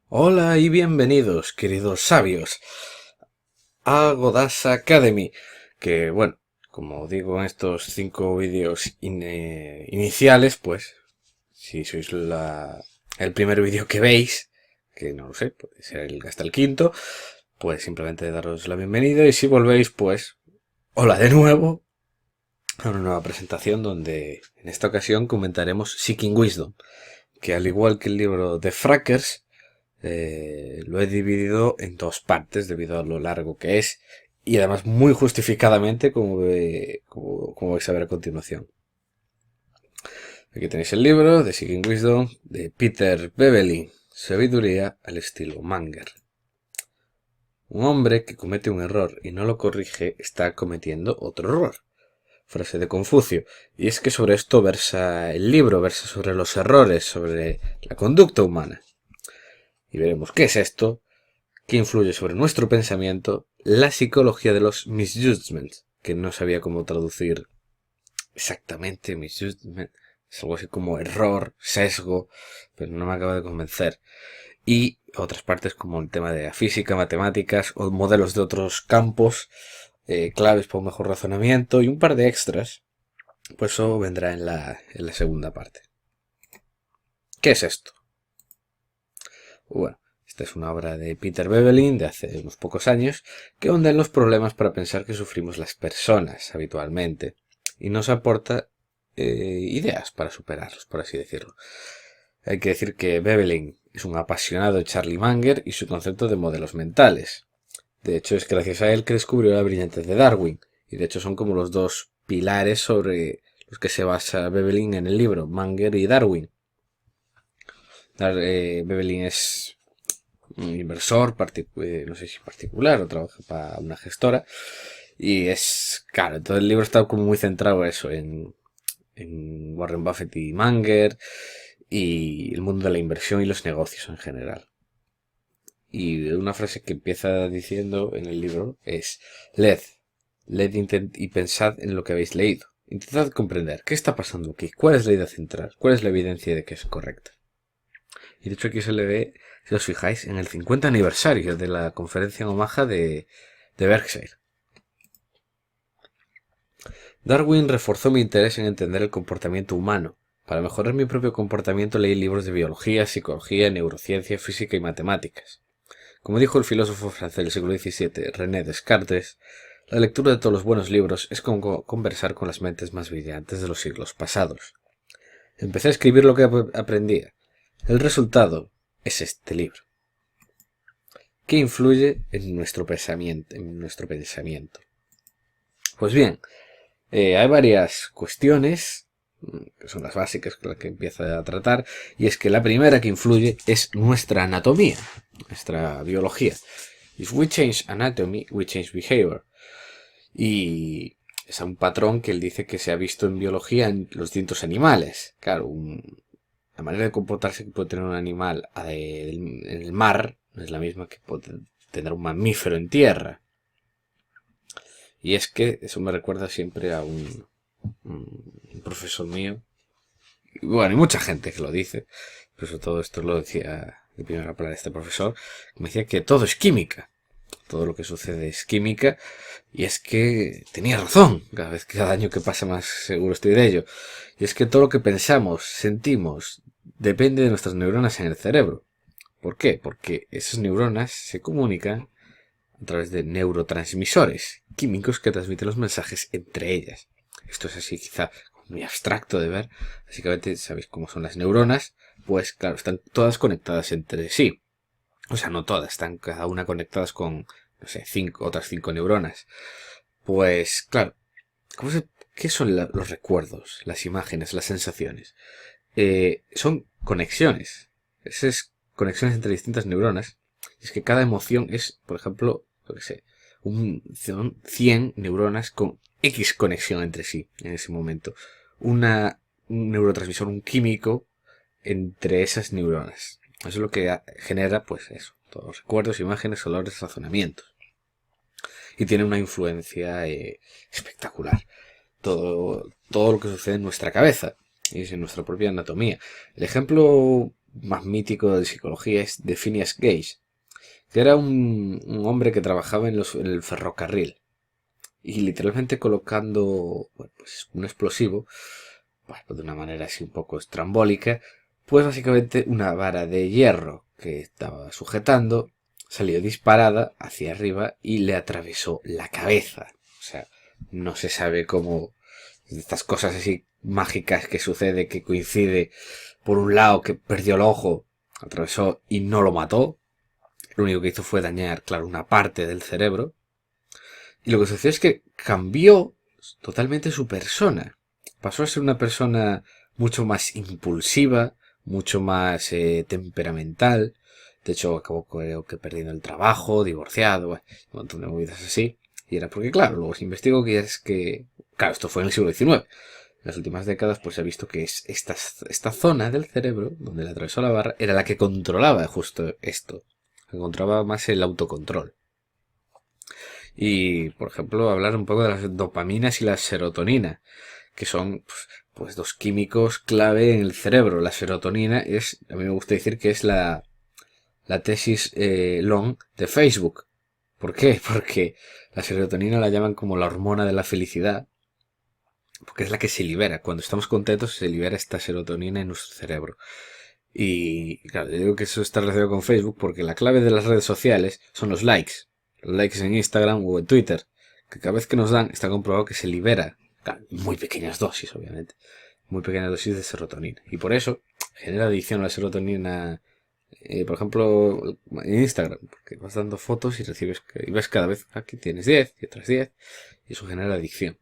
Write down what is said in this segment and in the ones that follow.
Hola y bienvenidos, queridos sabios, a Godasa Academy, que bueno, como digo en estos 5 vídeos iniciales, pues, si sois el primer vídeo que veis, que no lo sé, puede ser hasta el quinto, pues simplemente daros la bienvenida, y si volvéis, pues, hola de nuevo, a una nueva presentación donde en esta ocasión comentaremos Seeking Wisdom, que al igual que el libro de Frackers, lo he dividido en dos partes debido a lo largo que es y además muy justificadamente como vais a ver a continuación. Aquí tenéis el libro de Seeking Wisdom de Peter Bevely, sabiduría al estilo Manger. Un hombre que comete un error y no lo corrige está cometiendo otro error. Frase de Confucio. Y es que sobre esto versa el libro, versa sobre los errores, sobre la conducta humana. Y veremos qué es esto, que influye sobre nuestro pensamiento, la psicología de los misjudgments, que no sabía cómo traducir exactamente misjudgment, es algo así como error, sesgo, pero no me acaba de convencer. Y otras partes como el tema de la física, matemáticas o modelos de otros campos, claves para un mejor razonamiento y un par de extras, pues eso vendrá en la segunda parte. ¿Qué es esto? Bueno, esta es una obra de Peter Bevely de hace unos pocos años que honda en los problemas para pensar que sufrimos las personas habitualmente y nos aporta ideas para superarlos, por así decirlo. Hay que decir que Bevely es un apasionado de Charlie Munger y su concepto de modelos mentales. De hecho, es gracias a él que descubrió la brillantez de Darwin, y de hecho son como los dos pilares sobre los que se basa Bevely en el libro, Munger y Darwin. Bevely es un inversor, no sé si particular o trabaja para una gestora. Y es, claro, todo el libro está como muy centrado eso, en Warren Buffett y Munger y el mundo de la inversión y los negocios en general. Y una frase que empieza diciendo en el libro es: Led y pensad en lo que habéis leído. Intentad comprender qué está pasando aquí, cuál es la idea central, cuál es la evidencia de que es correcta. Y de hecho aquí se le ve, si os fijáis, en el 50 aniversario de la conferencia en Omaha de Berkshire. Darwin reforzó mi interés en entender el comportamiento humano. Para mejorar mi propio comportamiento leí libros de biología, psicología, neurociencia, física y matemáticas. Como dijo el filósofo francés del siglo XVII, René Descartes, la lectura de todos los buenos libros es como conversar con las mentes más brillantes de los siglos pasados. Empecé a escribir lo que aprendía. El resultado es este libro. ¿Qué influye en nuestro pensamiento? Pues bien, hay varias cuestiones, que son las básicas con las que empieza a tratar, y es que la primera que influye es nuestra anatomía, nuestra biología. If we change anatomy, we change behavior. Y es un patrón que él dice que se ha visto en biología en los distintos animales. Claro, la manera de comportarse que puede tener un animal en el mar no es la misma que puede tener un mamífero en tierra. Y es que eso me recuerda siempre a un profesor mío. Y bueno, hay mucha gente que lo dice, pero sobre todo esto lo decía de primera palabra este profesor, que me decía que todo es química. Todo lo que sucede es química, y es que tenía razón. Cada año que pasa más seguro estoy de ello. Y es que todo lo que pensamos, sentimos, depende de nuestras neuronas en el cerebro. ¿Por qué? Porque esas neuronas se comunican a través de neurotransmisores químicos que transmiten los mensajes entre ellas. Esto es así quizá muy abstracto de ver. Básicamente, ¿sabéis cómo son las neuronas? Pues claro, están todas conectadas entre sí. O sea, no todas, están cada una conectadas con, no sé, otras 5 neuronas. Pues claro, ¿qué son los recuerdos, las imágenes, las sensaciones? Son conexiones. Esas conexiones entre distintas neuronas. Es que cada emoción es, por ejemplo, lo que sé, son 100 neuronas con X conexión entre sí en ese momento. Un neurotransmisor, un químico entre esas neuronas. Eso es lo que genera, pues eso, todos los recuerdos, imágenes, olores, razonamientos. Y tiene una influencia espectacular. Todo lo que sucede en nuestra cabeza y en nuestra propia anatomía. El ejemplo más mítico de psicología es de Phineas Gage, que era un hombre que trabajaba en el ferrocarril y literalmente colocando pues un explosivo, pues, de una manera así un poco estrambólica, pues básicamente una vara de hierro que estaba sujetando salió disparada hacia arriba y le atravesó la cabeza. O sea, no se sabe cómo estas cosas así mágicas que sucede, que coincide por un lado que perdió el ojo, atravesó y no lo mató. Lo único que hizo fue dañar, claro, una parte del cerebro. Y lo que sucedió es que cambió totalmente su persona. Pasó a ser una persona mucho más impulsiva, mucho más temperamental. De hecho, acabó creo que perdiendo el trabajo, divorciado, un montón de movidas así. Y era porque, claro, luego se investigó que es que... Claro, esto fue en el siglo XIX. En las últimas décadas pues se ha visto que es esta zona del cerebro, donde le atravesó la barra, era la que controlaba justo esto. Encontraba más el autocontrol. Y, por ejemplo, hablar un poco de las dopaminas y la serotonina, que son pues dos químicos clave en el cerebro. La serotonina es, a mí me gusta decir que es la tesis long de Facebook. ¿Por qué? Porque la serotonina la llaman como la hormona de la felicidad, porque es la que se libera. Cuando estamos contentos se libera esta serotonina en nuestro cerebro. Y claro, yo digo que eso está relacionado con Facebook porque la clave de las redes sociales son los likes. Los likes en Instagram o en Twitter, que cada vez que nos dan está comprobado que se libera, claro, muy pequeñas dosis obviamente, muy pequeñas dosis de serotonina. Y por eso genera adicción a la serotonina, por ejemplo, en Instagram, porque vas dando fotos y recibes, y ves cada vez aquí tienes 10 y otras 10, y eso genera adicción.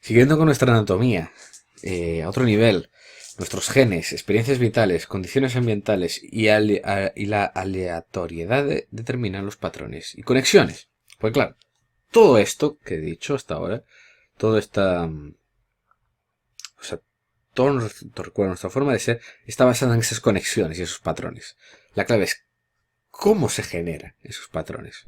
Siguiendo con nuestra anatomía, a otro nivel, nuestros genes, experiencias vitales, condiciones ambientales y la aleatoriedad determinan los patrones y conexiones. Pues claro, todo esto que he dicho hasta ahora, todo esta... O sea, todo nuestro recuerdo, nuestra forma de ser, está basada en esas conexiones y esos patrones. La clave es cómo se generan esos patrones.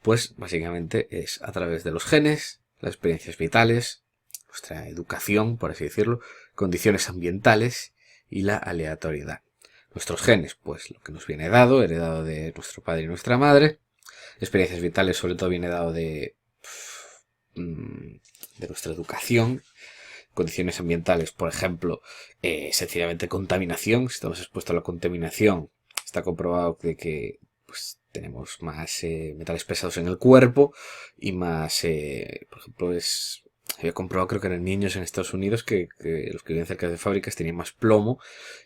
Pues básicamente es a través de los genes, las experiencias vitales, nuestra educación, por así decirlo, condiciones ambientales y la aleatoriedad. Nuestros genes, pues lo que nos viene dado, heredado de nuestro padre y nuestra madre. Experiencias vitales, sobre todo, viene dado de nuestra educación. Condiciones ambientales, por ejemplo, sencillamente contaminación. Si estamos expuestos a la contaminación, está comprobado de que pues, tenemos más metales pesados en el cuerpo y más, por ejemplo, había comprobado, creo que eran niños en Estados Unidos, que los que vivían cerca de fábricas tenían más plomo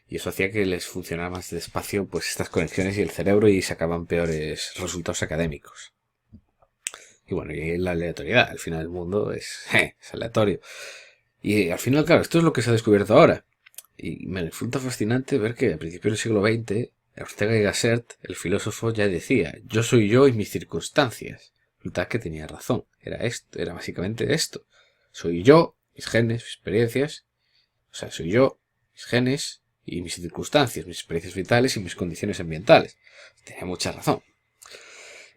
y eso hacía que les funcionara más despacio pues estas conexiones y el cerebro y sacaban peores resultados académicos. Y bueno, y la aleatoriedad, al final el mundo es aleatorio. Y al final, claro, esto es lo que se ha descubierto ahora. Y me resulta fascinante ver que a principios del siglo XX, Ortega y Gasset, el filósofo, ya decía, yo soy yo y mis circunstancias. Resulta que tenía razón. Era esto, era básicamente esto. Soy yo, mis genes, mis experiencias. O sea, soy yo, mis genes y mis circunstancias, mis experiencias vitales y mis condiciones ambientales. Tenía mucha razón.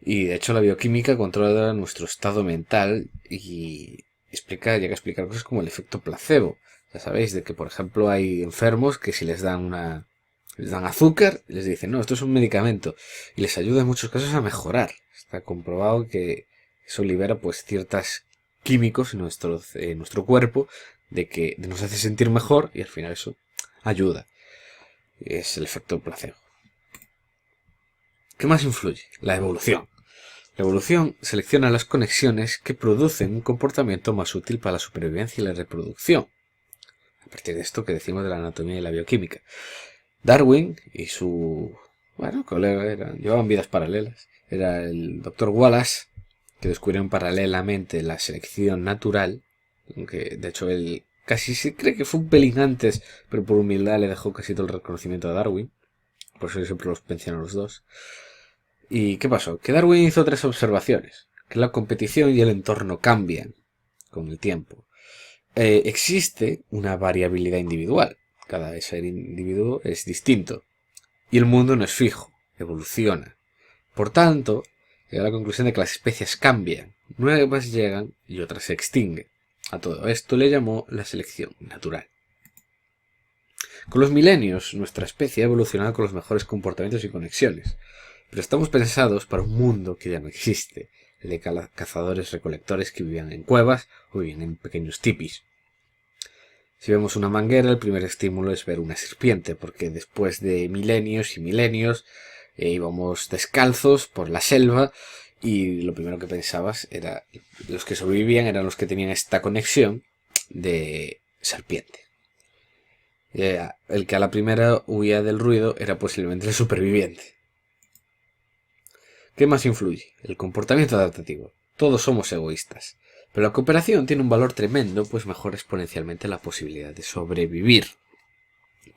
Y de hecho la bioquímica controla nuestro estado mental y llega a explicar cosas como el efecto placebo. Ya sabéis, de que por ejemplo hay enfermos que si les dan azúcar, les dicen, no, esto es un medicamento, y les ayuda en muchos casos a mejorar. Está comprobado que eso libera pues ciertos químicos en nuestro cuerpo que nos hace sentir mejor y al final eso ayuda. Es el efecto placebo. ¿Qué más influye? La evolución. La evolución selecciona las conexiones que producen un comportamiento más útil para la supervivencia y la reproducción. A partir de esto que decimos de la anatomía y la bioquímica. Darwin y su colega llevaban vidas paralelas. Era el Dr. Wallace, que descubrieron paralelamente la selección natural, aunque de hecho él casi se cree que fue un pelín antes, pero por humildad le dejó casi todo el reconocimiento a Darwin. Por eso yo siempre los menciono a los dos. ¿Y qué pasó? Que Darwin hizo 3 observaciones. Que la competición y el entorno cambian con el tiempo. Existe una variabilidad individual. Cada ser individuo es distinto. Y el mundo no es fijo, evoluciona. Por tanto, llega a la conclusión de que las especies cambian. Nuevas llegan y otras se extinguen. A todo esto le llamó la selección natural. Con los milenios, nuestra especie ha evolucionado con los mejores comportamientos y conexiones, pero estamos pensados para un mundo que ya no existe, el de cazadores-recolectores que vivían en cuevas o vivían en pequeños tipis. Si vemos una manguera, el primer estímulo es ver una serpiente, porque después de milenios y milenios íbamos descalzos por la selva y lo primero que pensabas era, los que sobrevivían eran los que tenían esta conexión de serpiente. El que a la primera huía del ruido era posiblemente el superviviente. ¿Qué más influye? El comportamiento adaptativo. Todos somos egoístas, pero la cooperación tiene un valor tremendo, pues mejora exponencialmente la posibilidad de sobrevivir.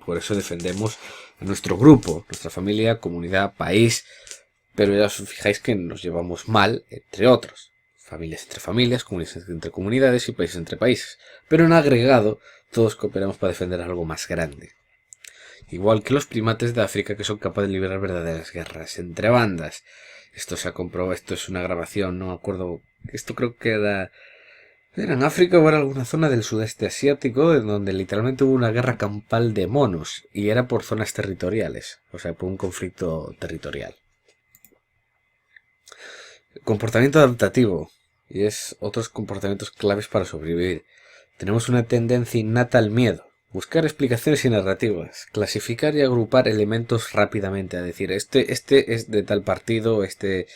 Por eso defendemos a nuestro grupo, nuestra familia, comunidad, país, pero ya os fijáis que nos llevamos mal entre otros. Familias entre familias, comunidades entre comunidades y países entre países. Pero en agregado, todos cooperamos para defender algo más grande. Igual que los primates de África, que son capaces de liberar verdaderas guerras entre bandas. Esto se ha comprobado, esto es una grabación, no me acuerdo, esto creo que era en África o era alguna zona del sudeste asiático, en donde literalmente hubo una guerra campal de monos, y era por zonas territoriales, o sea, por un conflicto territorial. Comportamiento adaptativo, y es otros comportamientos claves para sobrevivir. Tenemos una tendencia innata al miedo. Buscar explicaciones y narrativas, clasificar y agrupar elementos rápidamente, a decir, este es de tal partido, este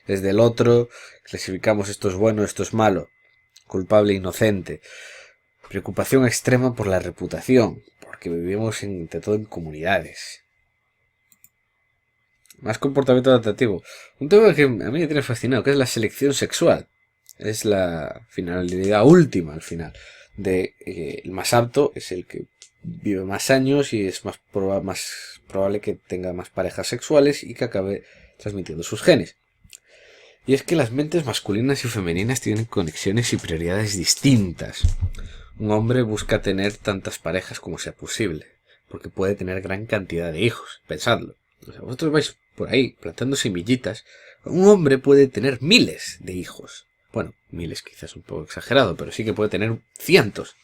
es del otro, clasificamos esto es bueno, esto es malo, culpable e inocente. Preocupación extrema por la reputación, porque vivimos entre todo en comunidades. Más comportamiento adaptativo. Un tema que a mí me tiene fascinado, que es la selección sexual. Es la finalidad última al final. El más apto es el que vive más años y es más probable que tenga más parejas sexuales y que acabe transmitiendo sus genes. Y es que las mentes masculinas y femeninas tienen conexiones y prioridades distintas. Un hombre busca tener tantas parejas como sea posible, porque puede tener gran cantidad de hijos. Pensadlo. O sea, vosotros vais por ahí plantando semillitas. Un hombre puede tener miles de hijos. Bueno, miles quizás un poco exagerado, pero sí que puede tener cientos.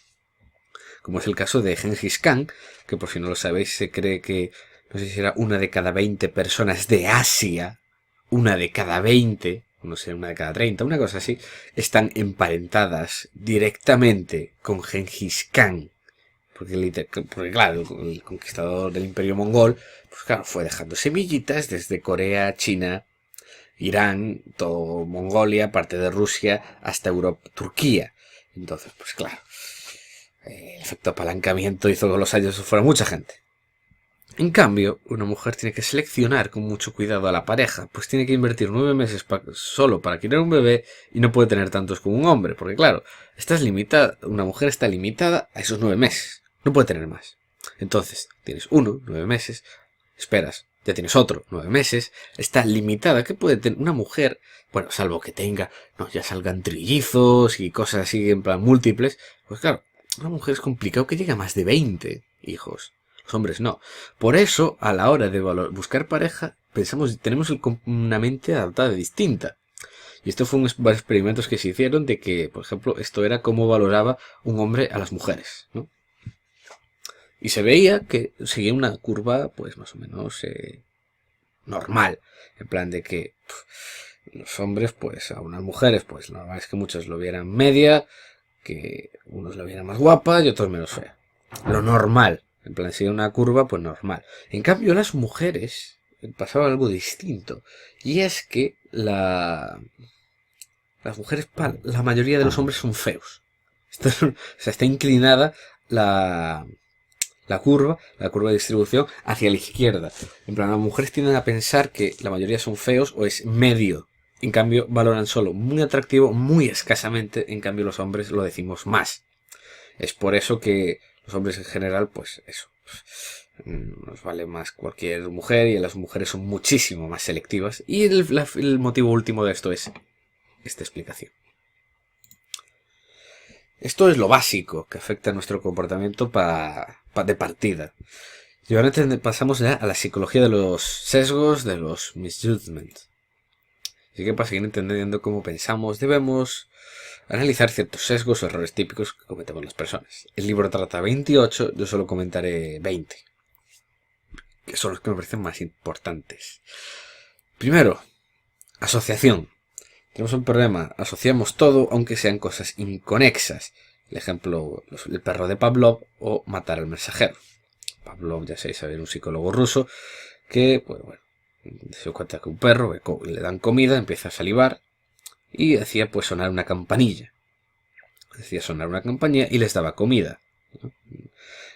Como es el caso de Gengis Khan, que por si no lo sabéis se cree que, no sé si era una de cada 20 personas de Asia, una de cada 20, no sé, una de cada 30, una cosa así, están emparentadas directamente con Gengis Khan. Porque claro, el conquistador del Imperio Mongol, pues claro, fue dejando semillitas desde Corea, China, Irán, todo Mongolia, parte de Rusia, hasta Europa, Turquía. Entonces, pues claro, el efecto apalancamiento hizo que con los años fuera mucha gente. En cambio, una mujer tiene que seleccionar con mucho cuidado a la pareja, pues tiene que invertir 9 meses solo para criar un bebé y no puede tener tantos como un hombre, porque claro, una mujer está limitada a esos 9 meses, no puede tener más. Entonces, tienes 9 meses, esperas, ya tienes otro, 9 meses, está limitada. ¿Qué puede tener una mujer? Bueno, salvo que tenga, ya salgan trillizos y cosas así en plan múltiples, pues claro, una mujer es complicado que llegue a más de 20 hijos. Los hombres no. Por eso, a la hora de buscar pareja, tenemos una mente adaptada distinta. Y esto fue varios experimentos que se hicieron de que, por ejemplo, esto era cómo valoraba un hombre a las mujeres, ¿no? Y se veía que seguía una curva, pues más o menos normal. En plan de que los hombres, pues a unas mujeres, pues lo normal es que muchos lo vieran media, que unos lo vieran más guapa y otros menos fea. Lo normal. En plan, seguía una curva, pues normal. En cambio, las mujeres pasaba algo distinto. Y es que las mujeres, la mayoría de los hombres son feos. Está inclinada la curva de distribución hacia la izquierda. En plan, las mujeres tienden a pensar que la mayoría son feos o es medio. En cambio, valoran solo muy atractivo, muy escasamente. En cambio, los hombres lo decimos más. Es por eso que los hombres en general, pues eso, nos vale más cualquier mujer y las mujeres son muchísimo más selectivas. Y el motivo último de esto es esta explicación. Esto es lo básico que afecta a nuestro comportamiento de partida. Y ahora pasamos ya a la psicología de los sesgos, de los misjudgments. Así que para seguir entendiendo cómo pensamos, debemos analizar ciertos sesgos o errores típicos que cometemos las personas. El libro trata 28, yo solo comentaré 20, que son los que me parecen más importantes. Primero, asociación. Tenemos un problema, asociamos todo aunque sean cosas inconexas. El ejemplo, el perro de Pavlov o matar al mensajero. Pavlov, ya sabéis, era un psicólogo ruso que, pues bueno, se dio cuenta que un perro le dan comida, empieza a salivar y hacía pues sonar una campanilla. Hacía sonar una campanilla y les daba comida, ¿no?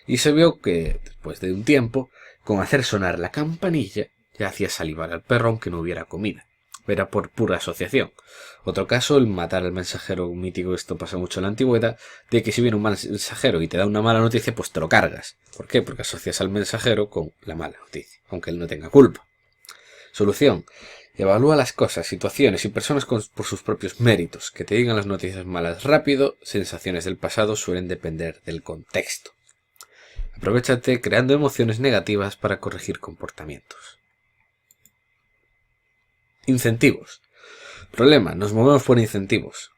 Y se vio que después de un tiempo, con hacer sonar la campanilla, ya hacía salivar al perro aunque no hubiera comida. Era por pura asociación. Otro caso, el matar al mensajero mítico, esto pasa mucho en la antigüedad, de que si viene un mal mensajero y te da una mala noticia, pues te lo cargas. ¿Por qué? Porque asocias al mensajero con la mala noticia, aunque él no tenga culpa. Solución. Evalúa las cosas, situaciones y personas por sus propios méritos. Que te digan las noticias malas rápido, sensaciones del pasado suelen depender del contexto. Aprovechate creando emociones negativas para corregir comportamientos. Incentivos. Problema, nos movemos por incentivos.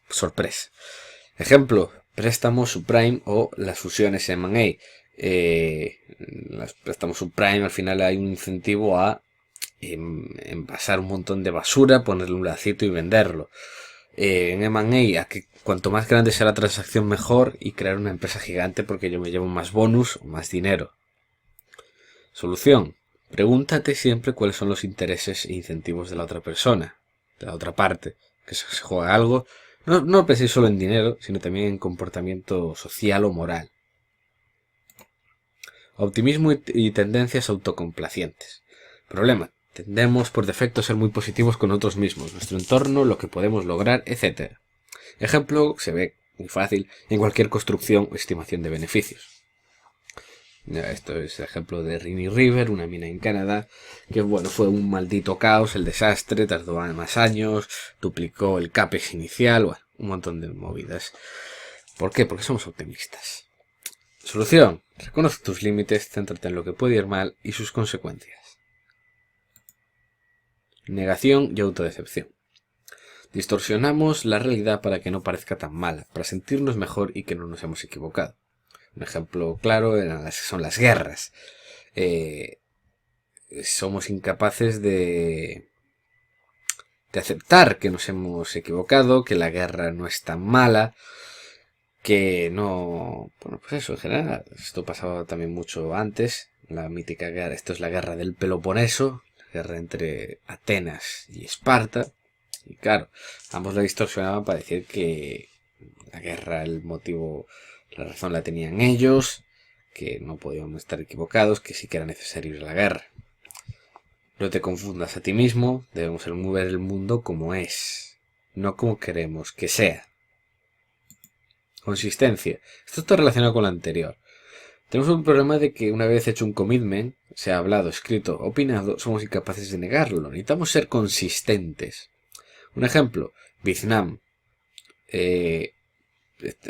Sorpresa. Ejemplo, préstamos subprime o las fusiones M&A. Los préstamos subprime, al final hay un incentivo a envasar un montón de basura, ponerle un lacito y venderlo. En M&A, a que cuanto más grande sea la transacción mejor y crear una empresa gigante porque yo me llevo más bonus o más dinero. Solución. Pregúntate siempre cuáles son los intereses e incentivos de la otra persona, de la otra parte, que se juega algo. No penséis solo en dinero, sino también en comportamiento social o moral. Optimismo y tendencias autocomplacientes. Problema. Tendemos por defecto a ser muy positivos con nosotros mismos, nuestro entorno, lo que podemos lograr, etc. Ejemplo, se ve muy fácil en cualquier construcción o estimación de beneficios. Esto es el ejemplo de Rainy River, una mina en Canadá, que bueno, fue un maldito caos, el desastre, tardó más años, duplicó el CAPEX inicial, bueno, un montón de movidas. ¿Por qué? Porque somos optimistas. Solución. Reconoce tus límites, céntrate en lo que puede ir mal y sus consecuencias. Negación y autodecepción. Distorsionamos la realidad para que no parezca tan mala, para sentirnos mejor y que no nos hemos equivocado. Un ejemplo claro son las guerras. Somos incapaces de aceptar que nos hemos equivocado, que la guerra no es tan mala, que no... Bueno, pues eso, en general, esto pasaba también mucho antes, la mítica guerra, esto es la guerra del Peloponeso, la guerra entre Atenas y Esparta, y claro, ambos la distorsionaban para decir que la guerra, el motivo... La razón la tenían ellos, que no podíamos estar equivocados, que sí que era necesario ir a la guerra. No te confundas a ti mismo, debemos ver el mundo como es, no como queremos que sea. Consistencia. Esto está relacionado con lo anterior. Tenemos un problema de que una vez hecho un commitment, sea hablado, escrito, opinado, somos incapaces de negarlo. Necesitamos ser consistentes. Un ejemplo, Vietnam.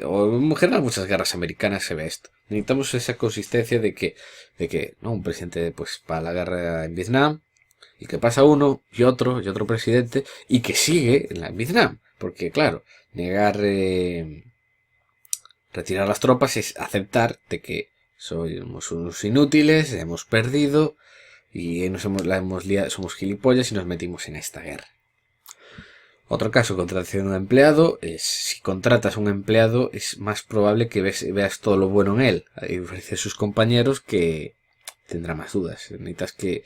O en general muchas guerras americanas se ve esto. Necesitamos esa consistencia de que no, un presidente pues va a la guerra en Vietnam y que pasa uno y otro presidente y que sigue en Vietnam, porque claro, negar retirar las tropas es aceptar de que somos unos inútiles, hemos perdido y la hemos liado, somos gilipollas y nos metimos en esta guerra. Otro caso, contratación de un empleado, es si contratas a un empleado es más probable que veas todo lo bueno en él, a diferencia de sus compañeros que tendrá más dudas. Necesitas que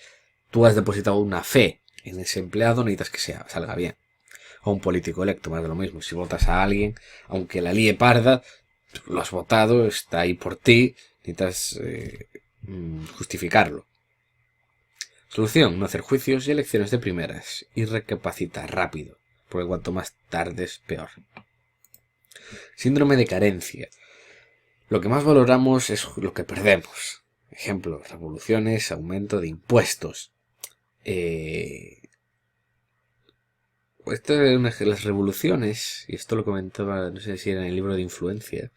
tú has depositado una fe en ese empleado, necesitas que salga bien. O un político electo, más de lo mismo. Si votas a alguien, aunque la líe parda, lo has votado, está ahí por ti, necesitas justificarlo. Solución, no hacer juicios y elecciones de primeras y recapacitar rápido. Porque cuanto más tardes, peor. Síndrome de carencia. Lo que más valoramos es lo que perdemos. Ejemplo, revoluciones, aumento de impuestos. Las revoluciones, y esto lo comentaba, no sé si era en el libro de influencia,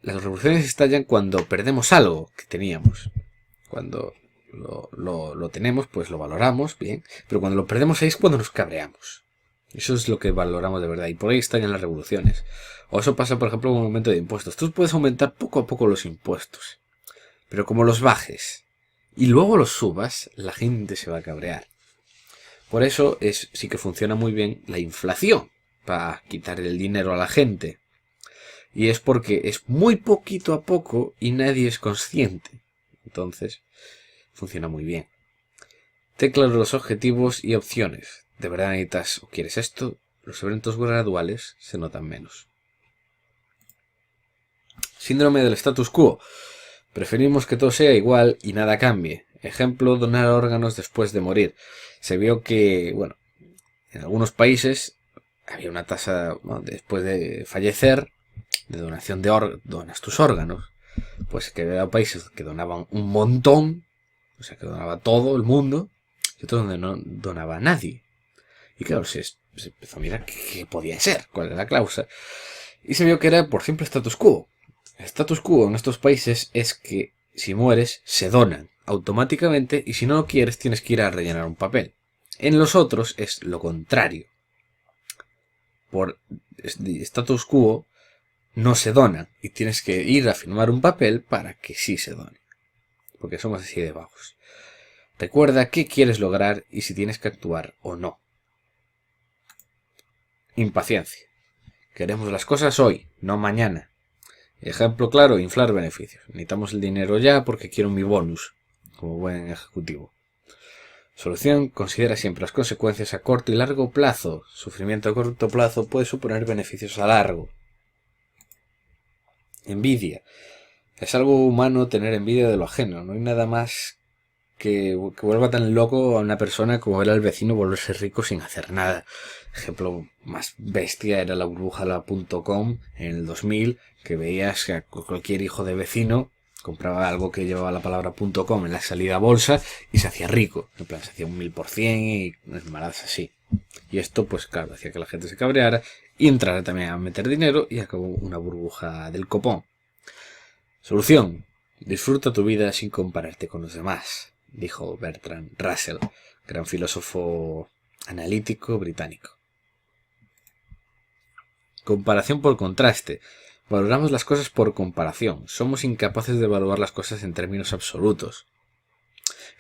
las revoluciones estallan cuando perdemos algo que teníamos. Cuando lo tenemos, pues lo valoramos, bien. Pero cuando lo perdemos ahí es cuando nos cabreamos. Eso es lo que valoramos de verdad. Y por ahí estallan las revoluciones. O eso pasa, por ejemplo, en un momento de impuestos. Tú puedes aumentar poco a poco los impuestos. Pero como los bajes y luego los subas, la gente se va a cabrear. Por eso sí que funciona muy bien la inflación. Para quitar el dinero a la gente. Y es porque es muy poquito a poco y nadie es consciente. Entonces, funciona muy bien. Ten claro los objetivos y opciones. ¿De verdad necesitas o quieres esto? Los eventos graduales se notan menos. Síndrome del status quo. Preferimos que todo sea igual y nada cambie. Ejemplo, donar órganos después de morir. Se vio que, bueno, en algunos países había una tasa, bueno, después de fallecer, de donación de donas tus órganos. Pues que había países que donaban un montón, o sea, que donaba todo el mundo, y otros donde no donaba a nadie. Y claro, se empezó a mirar qué podía ser, cuál era la cláusula. Y se vio que era por simple status quo. El status quo en estos países es que si mueres, se donan automáticamente y si no lo quieres, tienes que ir a rellenar un papel. En los otros es lo contrario. Por status quo no se donan y tienes que ir a firmar un papel para que sí se done. Porque somos así de vagos. Recuerda qué quieres lograr y si tienes que actuar o no. Impaciencia. Queremos las cosas hoy, no mañana. Ejemplo claro, inflar beneficios. Necesitamos el dinero ya porque quiero mi bonus, como buen ejecutivo. Solución, considera siempre las consecuencias a corto y largo plazo. Sufrimiento a corto plazo puede suponer beneficios a largo. Envidia. Es algo humano tener envidia de lo ajeno. No hay nada más que vuelva tan loco a una persona como ver al vecino volverse rico sin hacer nada. Ejemplo más bestia era la burbuja.com en el 2000, que veías que cualquier hijo de vecino compraba algo que llevaba la palabra .com en la salida a bolsa y se hacía rico. En plan, se hacía un 1000% y maradas así. Y esto, pues claro, hacía que la gente se cabreara y entrara también a meter dinero y acabó una burbuja del copón. Solución. Disfruta tu vida sin compararte con los demás, dijo Bertrand Russell, gran filósofo analítico británico. Comparación por contraste. Valoramos las cosas por comparación. Somos incapaces de evaluar las cosas en términos absolutos.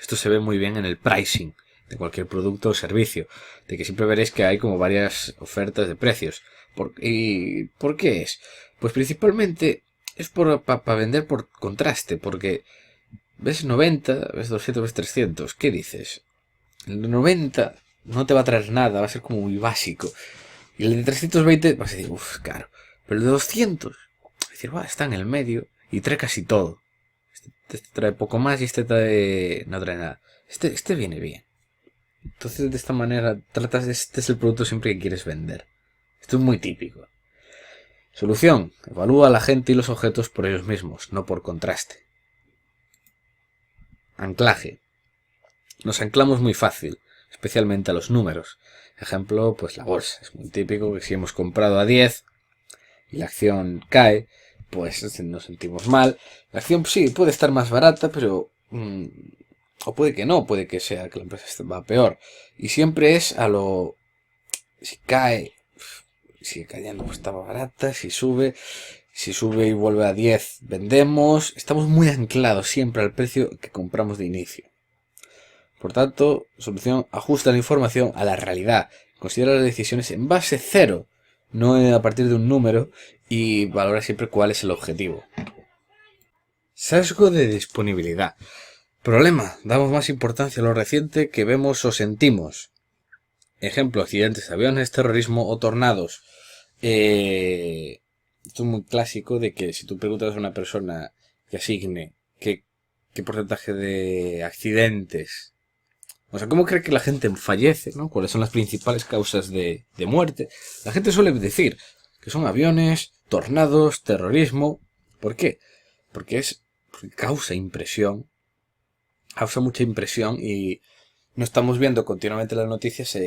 Esto se ve muy bien en el pricing de cualquier producto o servicio, de que siempre veréis que hay como varias ofertas de precios. ¿Y por qué es? Pues principalmente es para vender por contraste, porque ves 90, ves 200, ves 300, ¿qué dices? El de 90 no te va a traer nada, va a ser como muy básico. Y el de 320 vas a decir, uff, caro. Pero el de 200, vas a decir, está en el medio y trae casi todo. Este trae poco más y este no trae nada. Este viene bien. Entonces de esta manera tratas de este es el producto siempre que quieres vender. Esto es muy típico. Solución. Evalúa a la gente y los objetos por ellos mismos, no por contraste. Anclaje. Nos anclamos muy fácil, especialmente a los números. Ejemplo, pues la bolsa. Es muy típico que si hemos comprado a 10 y la acción cae, pues nos sentimos mal. La acción sí puede estar más barata, pero o puede que no, puede que sea que la empresa va peor. Y siempre es a lo... Si cae, sigue cayendo, pues estaba barata. Si sube y vuelve a 10, vendemos. Estamos muy anclados siempre al precio que compramos de inicio. Por tanto, solución, ajusta la información a la realidad. Considera las decisiones en base cero, no a partir de un número, y valora siempre cuál es el objetivo. Sesgo de disponibilidad. Problema, damos más importancia a lo reciente que vemos o sentimos. Ejemplo, accidentes de aviones, terrorismo o tornados. Esto es muy clásico de que si tú preguntas a una persona que asigne qué porcentaje de accidentes, o sea, ¿cómo cree que la gente fallece, ¿no? ¿Cuáles son las principales causas de muerte? La gente suele decir que son aviones, tornados, terrorismo. ¿Por qué? Porque causa impresión. Causa mucha impresión y no estamos viendo continuamente las noticias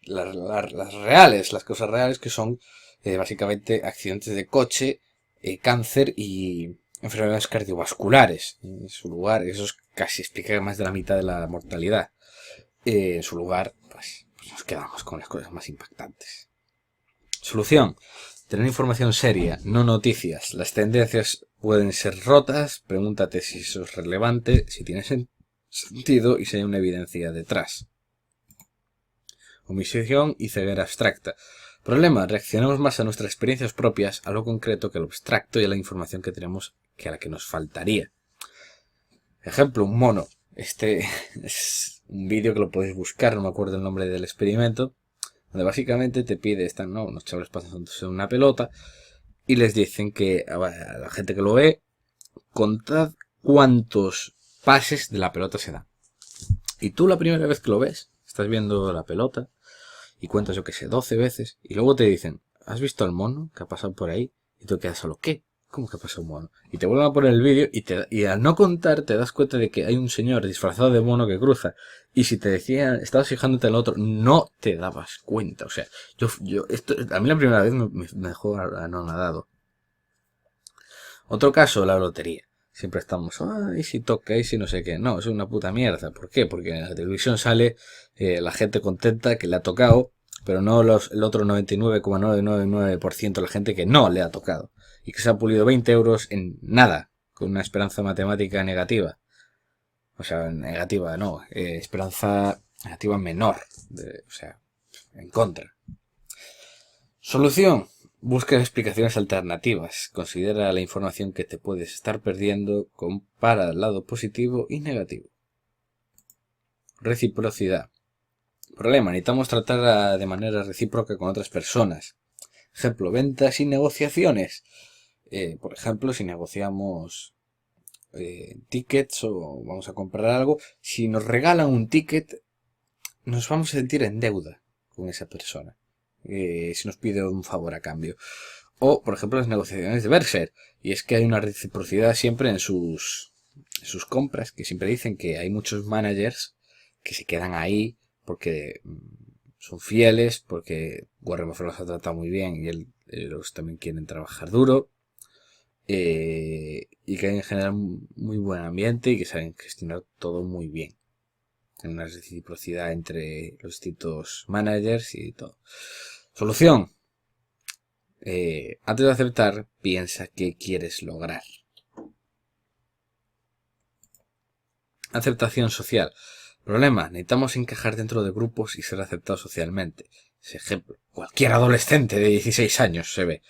las reales, las causas reales que son básicamente accidentes de coche, cáncer y enfermedades cardiovasculares. En su lugar, eso casi explica más de la mitad de la mortalidad. En su lugar, pues nos quedamos con las cosas más impactantes. Solución: tener información seria, no noticias. Las tendencias pueden ser rotas, pregúntate si eso es relevante, si tiene sentido y si hay una evidencia detrás. Omisión y ceguera abstracta. Problema: reaccionamos más a nuestras experiencias propias, a lo concreto, que a lo abstracto y a la información que tenemos que a la que nos faltaría. Ejemplo, un mono. Este es un vídeo que lo podéis buscar, no me acuerdo el nombre del experimento, donde básicamente te pide, unos chavales pasándose una pelota y les dicen que a la gente que lo ve, contad cuántos pases de la pelota se dan. Y tú la primera vez que lo ves, estás viendo la pelota y cuentas, yo que sé, 12 veces, y luego te dicen, ¿has visto al mono que ha pasado por ahí? Y tú quedas solo, ¿qué? ¿Cómo que ha pasado un mono? Y te vuelven a poner el vídeo y al no contar te das cuenta de que hay un señor disfrazado de mono que cruza. Y si te decía, estabas fijándote en el otro, no te dabas cuenta. O sea, esto, a mí la primera vez me dejó anonadado. Otro caso, la lotería. Siempre estamos, y si toca, y si no sé qué. No, es una puta mierda. ¿Por qué? Porque en la televisión sale la gente contenta que le ha tocado, pero no el otro 99,999% de la gente que no le ha tocado. Y que se ha pulido 20 euros en nada, con una esperanza matemática negativa. O sea, negativa, no, esperanza negativa menor. O sea, en contra. Solución: busca explicaciones alternativas. Considera la información que te puedes estar perdiendo. Compara el lado positivo y negativo. Reciprocidad. Problema: necesitamos tratar de manera recíproca con otras personas. Ejemplo, ventas y negociaciones. Por ejemplo, si negociamos tickets o vamos a comprar algo, si nos regalan un ticket, nos vamos a sentir en deuda con esa persona. Si nos pide un favor a cambio. O, por ejemplo, las negociaciones de Berkshire. Y es que hay una reciprocidad siempre en sus compras, que siempre dicen que hay muchos managers que se quedan ahí porque son fieles, porque Warren Buffett los ha tratado muy bien y ellos también quieren trabajar duro. Y que hay en general muy buen ambiente y que saben gestionar todo muy bien. Hay una reciprocidad entre los distintos managers y todo. Solución: antes de aceptar, piensa qué quieres lograr. Aceptación social. Problema: necesitamos encajar dentro de grupos y ser aceptados socialmente. Ese ejemplo, cualquier adolescente de 16 años se ve.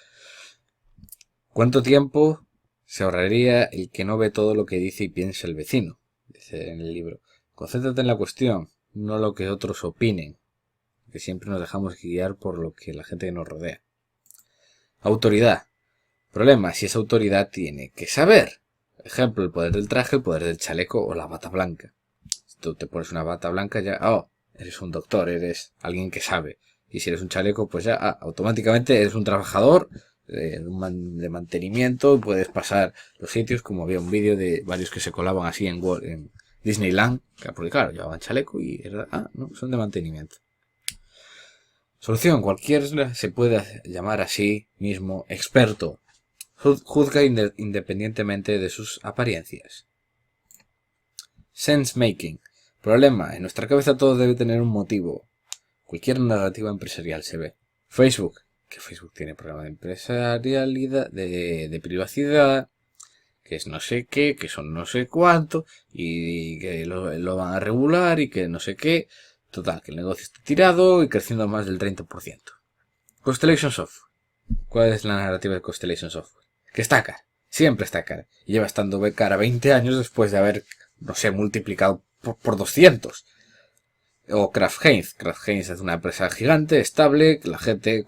¿Cuánto tiempo se ahorraría el que no ve todo lo que dice y piensa el vecino? Dice en el libro. Concéntrate en la cuestión, no lo que otros opinen, que siempre nos dejamos guiar por lo que la gente nos rodea. Autoridad. Problema: si esa autoridad tiene que saber. Ejemplo, el poder del traje, el poder del chaleco o la bata blanca. Si tú te pones una bata blanca, ya, eres un doctor, eres alguien que sabe. Y si eres un chaleco, pues ya, automáticamente eres un trabajador de mantenimiento. Puedes pasar los sitios, como había un vídeo de varios que se colaban así en Disneyland, porque claro, llevaban chaleco y era, no, son de mantenimiento. Solución: cualquiera se puede llamar a sí mismo experto. Juzga independientemente de sus apariencias. Sense making. Problema: en nuestra cabeza todo debe tener un motivo. Cualquier narrativa empresarial se ve. Facebook, que Facebook tiene programa de empresarialidad, de privacidad, que es no sé qué, que son no sé cuánto, y que lo van a regular y que no sé qué. Total, que el negocio está tirado y creciendo más del 30%. Constellation Software. ¿Cuál es la narrativa de Constellation Software? Que está cara. Siempre está cara. Y lleva estando cara 20 años después de haber, no sé, multiplicado por 200. O Kraft Heinz. Kraft Heinz es una empresa gigante, estable, que la gente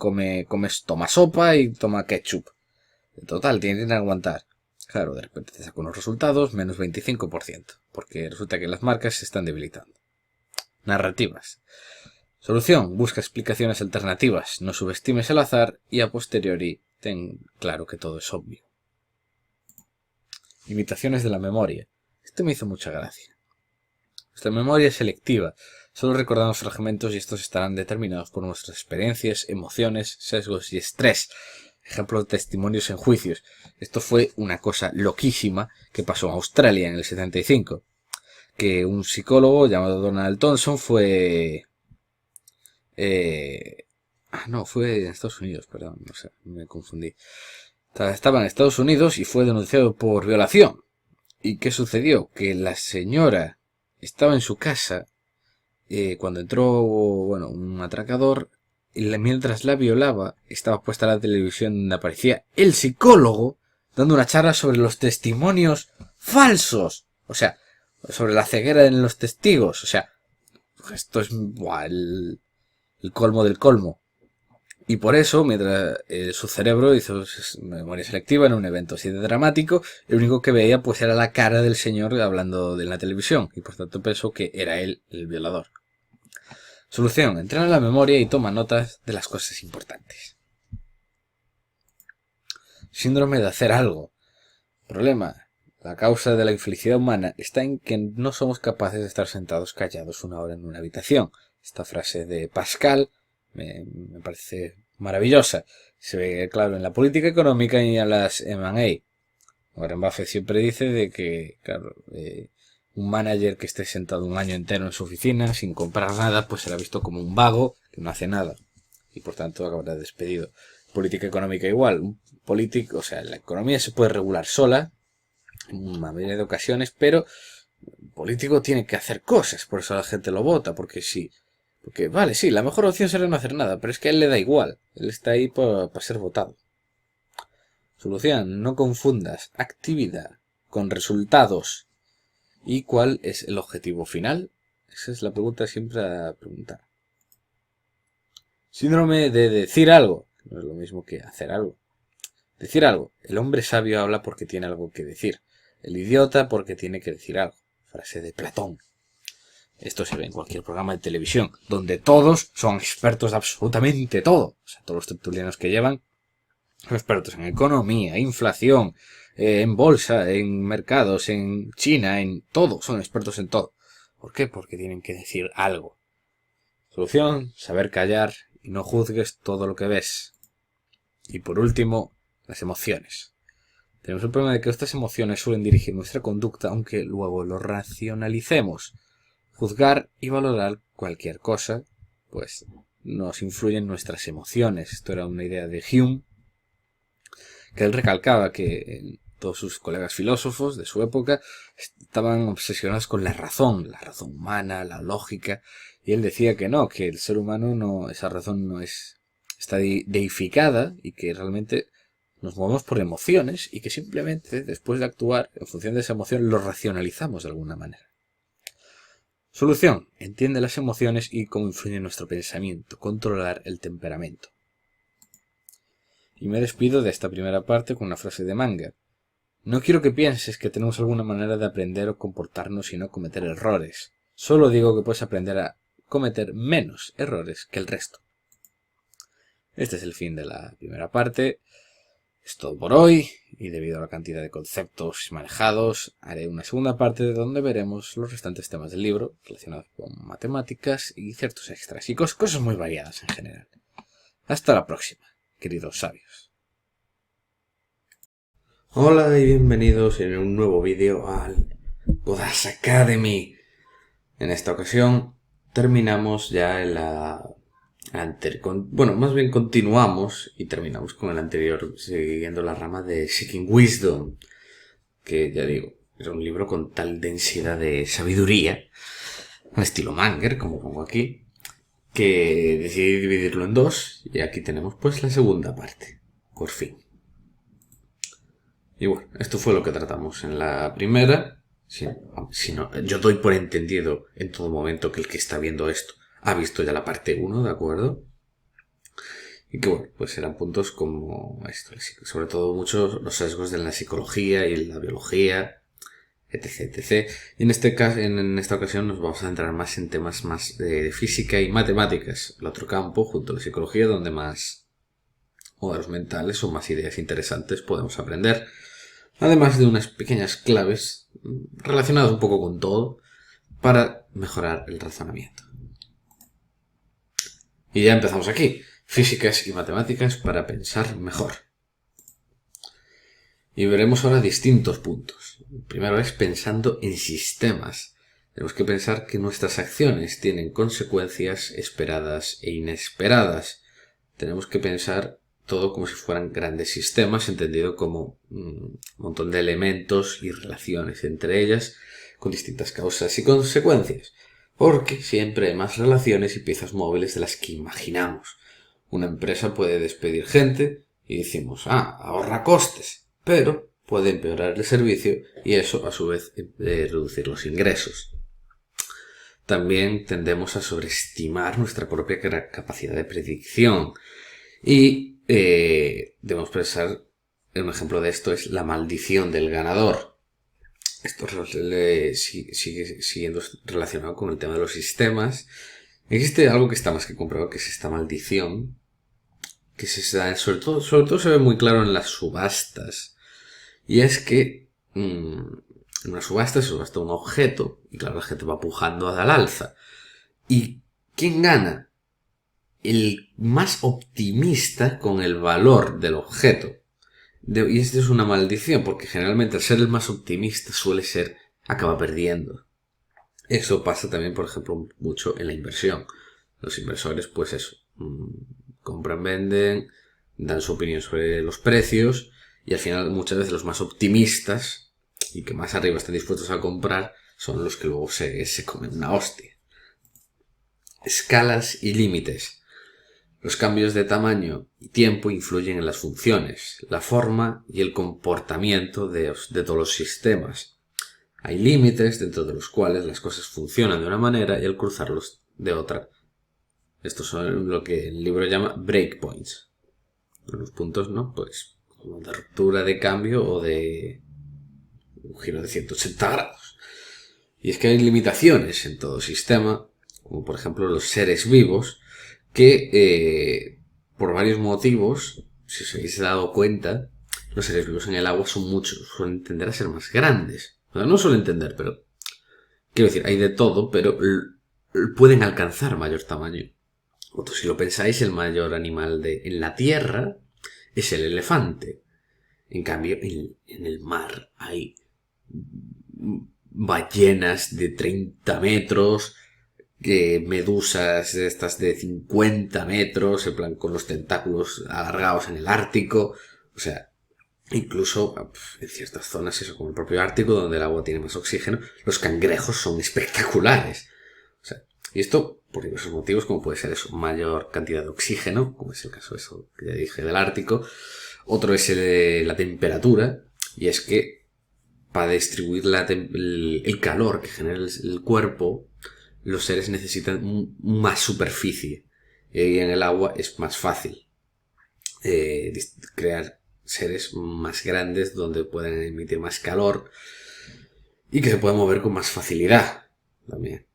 toma sopa y toma ketchup. En total, tienen que aguantar. Claro, de repente te saca unos resultados menos 25%. Porque resulta que las marcas se están debilitando. Narrativas. Solución: busca explicaciones alternativas, no subestimes el azar y a posteriori ten claro que todo es obvio. Limitaciones de la memoria. Esto me hizo mucha gracia. Nuestra memoria es selectiva, solo recordamos fragmentos y estos estarán determinados por nuestras experiencias, emociones, sesgos y estrés. ejemplos de testimonios en juicios. Esto fue una cosa loquísima que pasó en Australia en el 75. Que un psicólogo llamado Donald Thompson fue... fue en Estados Unidos, perdón, no sé, me confundí. Estaba en Estados Unidos y fue denunciado por violación. ¿Y qué sucedió? Que la señora estaba en su casa cuando entró, un atracador, y mientras la violaba, estaba puesta la televisión donde aparecía el psicólogo dando una charla sobre los testimonios falsos. O sea, sobre la ceguera en los testigos. O sea, esto es el colmo del colmo. Y por eso, mientras su cerebro hizo memoria selectiva en un evento así de dramático, lo único que veía pues era la cara del señor hablando de la televisión. Y por tanto pensó que era él el violador. Solución: entrena la memoria y toma notas de las cosas importantes. Síndrome de hacer algo. Problema: la causa de la infelicidad humana está en que no somos capaces de estar sentados callados una hora en una habitación. Esta frase de Pascal me parece maravillosa. Se ve claro en la política económica y en las M&A. Warren Buffett siempre dice de que, claro, un manager que esté sentado un año entero en su oficina sin comprar nada, pues será visto como un vago que no hace nada y por tanto acabará despedido. Política económica igual. Un político, o sea, la economía se puede regular sola en una mayoría de ocasiones, pero el político tiene que hacer cosas, por eso la gente lo vota, porque vale, sí, la mejor opción será no hacer nada, pero es que a él le da igual, él está ahí para ser votado. Solución: no confundas actividad con resultados. ¿Y cuál es el objetivo final? Esa es la pregunta siempre a preguntar. Síndrome de decir algo. No es lo mismo que hacer algo. Decir algo. El hombre sabio habla porque tiene algo que decir. El idiota porque tiene que decir algo. Frase de Platón. Esto se ve en cualquier programa de televisión, donde todos son expertos de absolutamente todo. O sea, todos los tertulianos que llevan son expertos en economía, inflación, en bolsa, en mercados, en China, en todo. Son expertos en todo. ¿Por qué? Porque tienen que decir algo. Solución: saber callar y no juzgues todo lo que ves. Y por último, las emociones. Tenemos el problema de que estas emociones suelen dirigir nuestra conducta, aunque luego lo racionalicemos. Juzgar y valorar cualquier cosa, pues nos influyen nuestras emociones. Esto era una idea de Hume, que él recalcaba que todos sus colegas filósofos de su época estaban obsesionados con la razón humana, la lógica, y él decía que no, que el ser humano esa razón no está deificada y que realmente nos movemos por emociones y que simplemente después de actuar en función de esa emoción lo racionalizamos de alguna manera. Solución: entiende las emociones y cómo influye en nuestro pensamiento, controlar el temperamento. Y me despido de esta primera parte con una frase de Munger. No quiero que pienses que tenemos alguna manera de aprender o comportarnos y no cometer errores. Solo digo que puedes aprender a cometer menos errores que el resto. Este es el fin de la primera parte. Es todo por hoy, y debido a la cantidad de conceptos manejados, haré una segunda parte donde veremos los restantes temas del libro relacionados con matemáticas y ciertos extras y cosas muy variadas en general. Hasta la próxima, queridos sabios. Hola y bienvenidos en un nuevo vídeo al Godash Academy. En esta ocasión terminamos ya en más bien continuamos y terminamos con el anterior, siguiendo la rama de Seeking Wisdom, que ya digo, era un libro con tal densidad de sabiduría, al estilo Munger, como pongo aquí, que decidí dividirlo en dos, y aquí tenemos pues la segunda parte, por fin. Y bueno, esto fue lo que tratamos en la primera. Yo doy por entendido en todo momento que el que está viendo esto ha visto ya la parte 1, ¿de acuerdo? Y que bueno, pues eran puntos como esto, sobre todo muchos los sesgos de la psicología y la biología, etc, etc. Y en este caso, en esta ocasión nos vamos a centrar más en temas más de física y matemáticas, el otro campo junto a la psicología donde más modelos mentales o más ideas interesantes podemos aprender, además de unas pequeñas claves relacionadas un poco con todo para mejorar el razonamiento. Y ya empezamos aquí. Físicas y matemáticas para pensar mejor. Y veremos ahora distintos puntos. Primero es pensando en sistemas. Tenemos que pensar que nuestras acciones tienen consecuencias esperadas e inesperadas. Tenemos que pensar todo como si fueran grandes sistemas, entendido como un montón de elementos y relaciones entre ellas, con distintas causas y consecuencias. Porque siempre hay más relaciones y piezas móviles de las que imaginamos. Una empresa puede despedir gente y decimos, ahorra costes, pero puede empeorar el servicio y eso a su vez reducir los ingresos. También tendemos a sobreestimar nuestra propia capacidad de predicción y debemos pensar, un ejemplo de esto es la maldición del ganador. Esto sigue siendo relacionado con el tema de los sistemas. Existe algo que está más que comprobado, que es esta maldición, que sobre todo se ve muy claro en las subastas. Y es que en una subasta se subasta un objeto y claro, la gente va pujando al alza. ¿Y quién gana? El más optimista con el valor del objeto. Y esto es una maldición, porque generalmente al ser el más optimista acaba perdiendo. Eso pasa también, por ejemplo, mucho en la inversión. Los inversores, pues eso, compran, venden, dan su opinión sobre los precios y al final muchas veces los más optimistas y que más arriba están dispuestos a comprar son los que luego se comen una hostia. Escalas y límites. Los cambios de tamaño y tiempo influyen en las funciones, la forma y el comportamiento de todos los sistemas. Hay límites dentro de los cuales las cosas funcionan de una manera y al cruzarlos de otra. Estos son lo que el libro llama breakpoints. Los puntos, ¿no? Pues como de ruptura, de cambio o de un giro de 180 grados. Y es que hay limitaciones en todo sistema, como por ejemplo los seres vivos, que por varios motivos, si os habéis dado cuenta, los seres vivos en el agua son muchos, suelen tender a ser más grandes. O sea, no suelen tender, pero quiero decir, hay de todo, pero pueden alcanzar mayor tamaño. Si lo pensáis, el mayor animal en la Tierra es el elefante. En cambio, en el mar hay ballenas de 30 metros, medusas de estas de 50 metros, en plan con los tentáculos alargados en el Ártico. O sea, incluso en ciertas zonas, eso como el propio Ártico, donde el agua tiene más oxígeno, los cangrejos son espectaculares. O sea, y esto por diversos motivos, como puede ser eso, mayor cantidad de oxígeno, como es el caso eso que ya dije del Ártico. Otro es la temperatura, y es que para distribuir el calor que genera el cuerpo, los seres necesitan más superficie. Y en el agua es más fácil crear seres más grandes donde puedan emitir más calor y que se puedan mover con más facilidad también.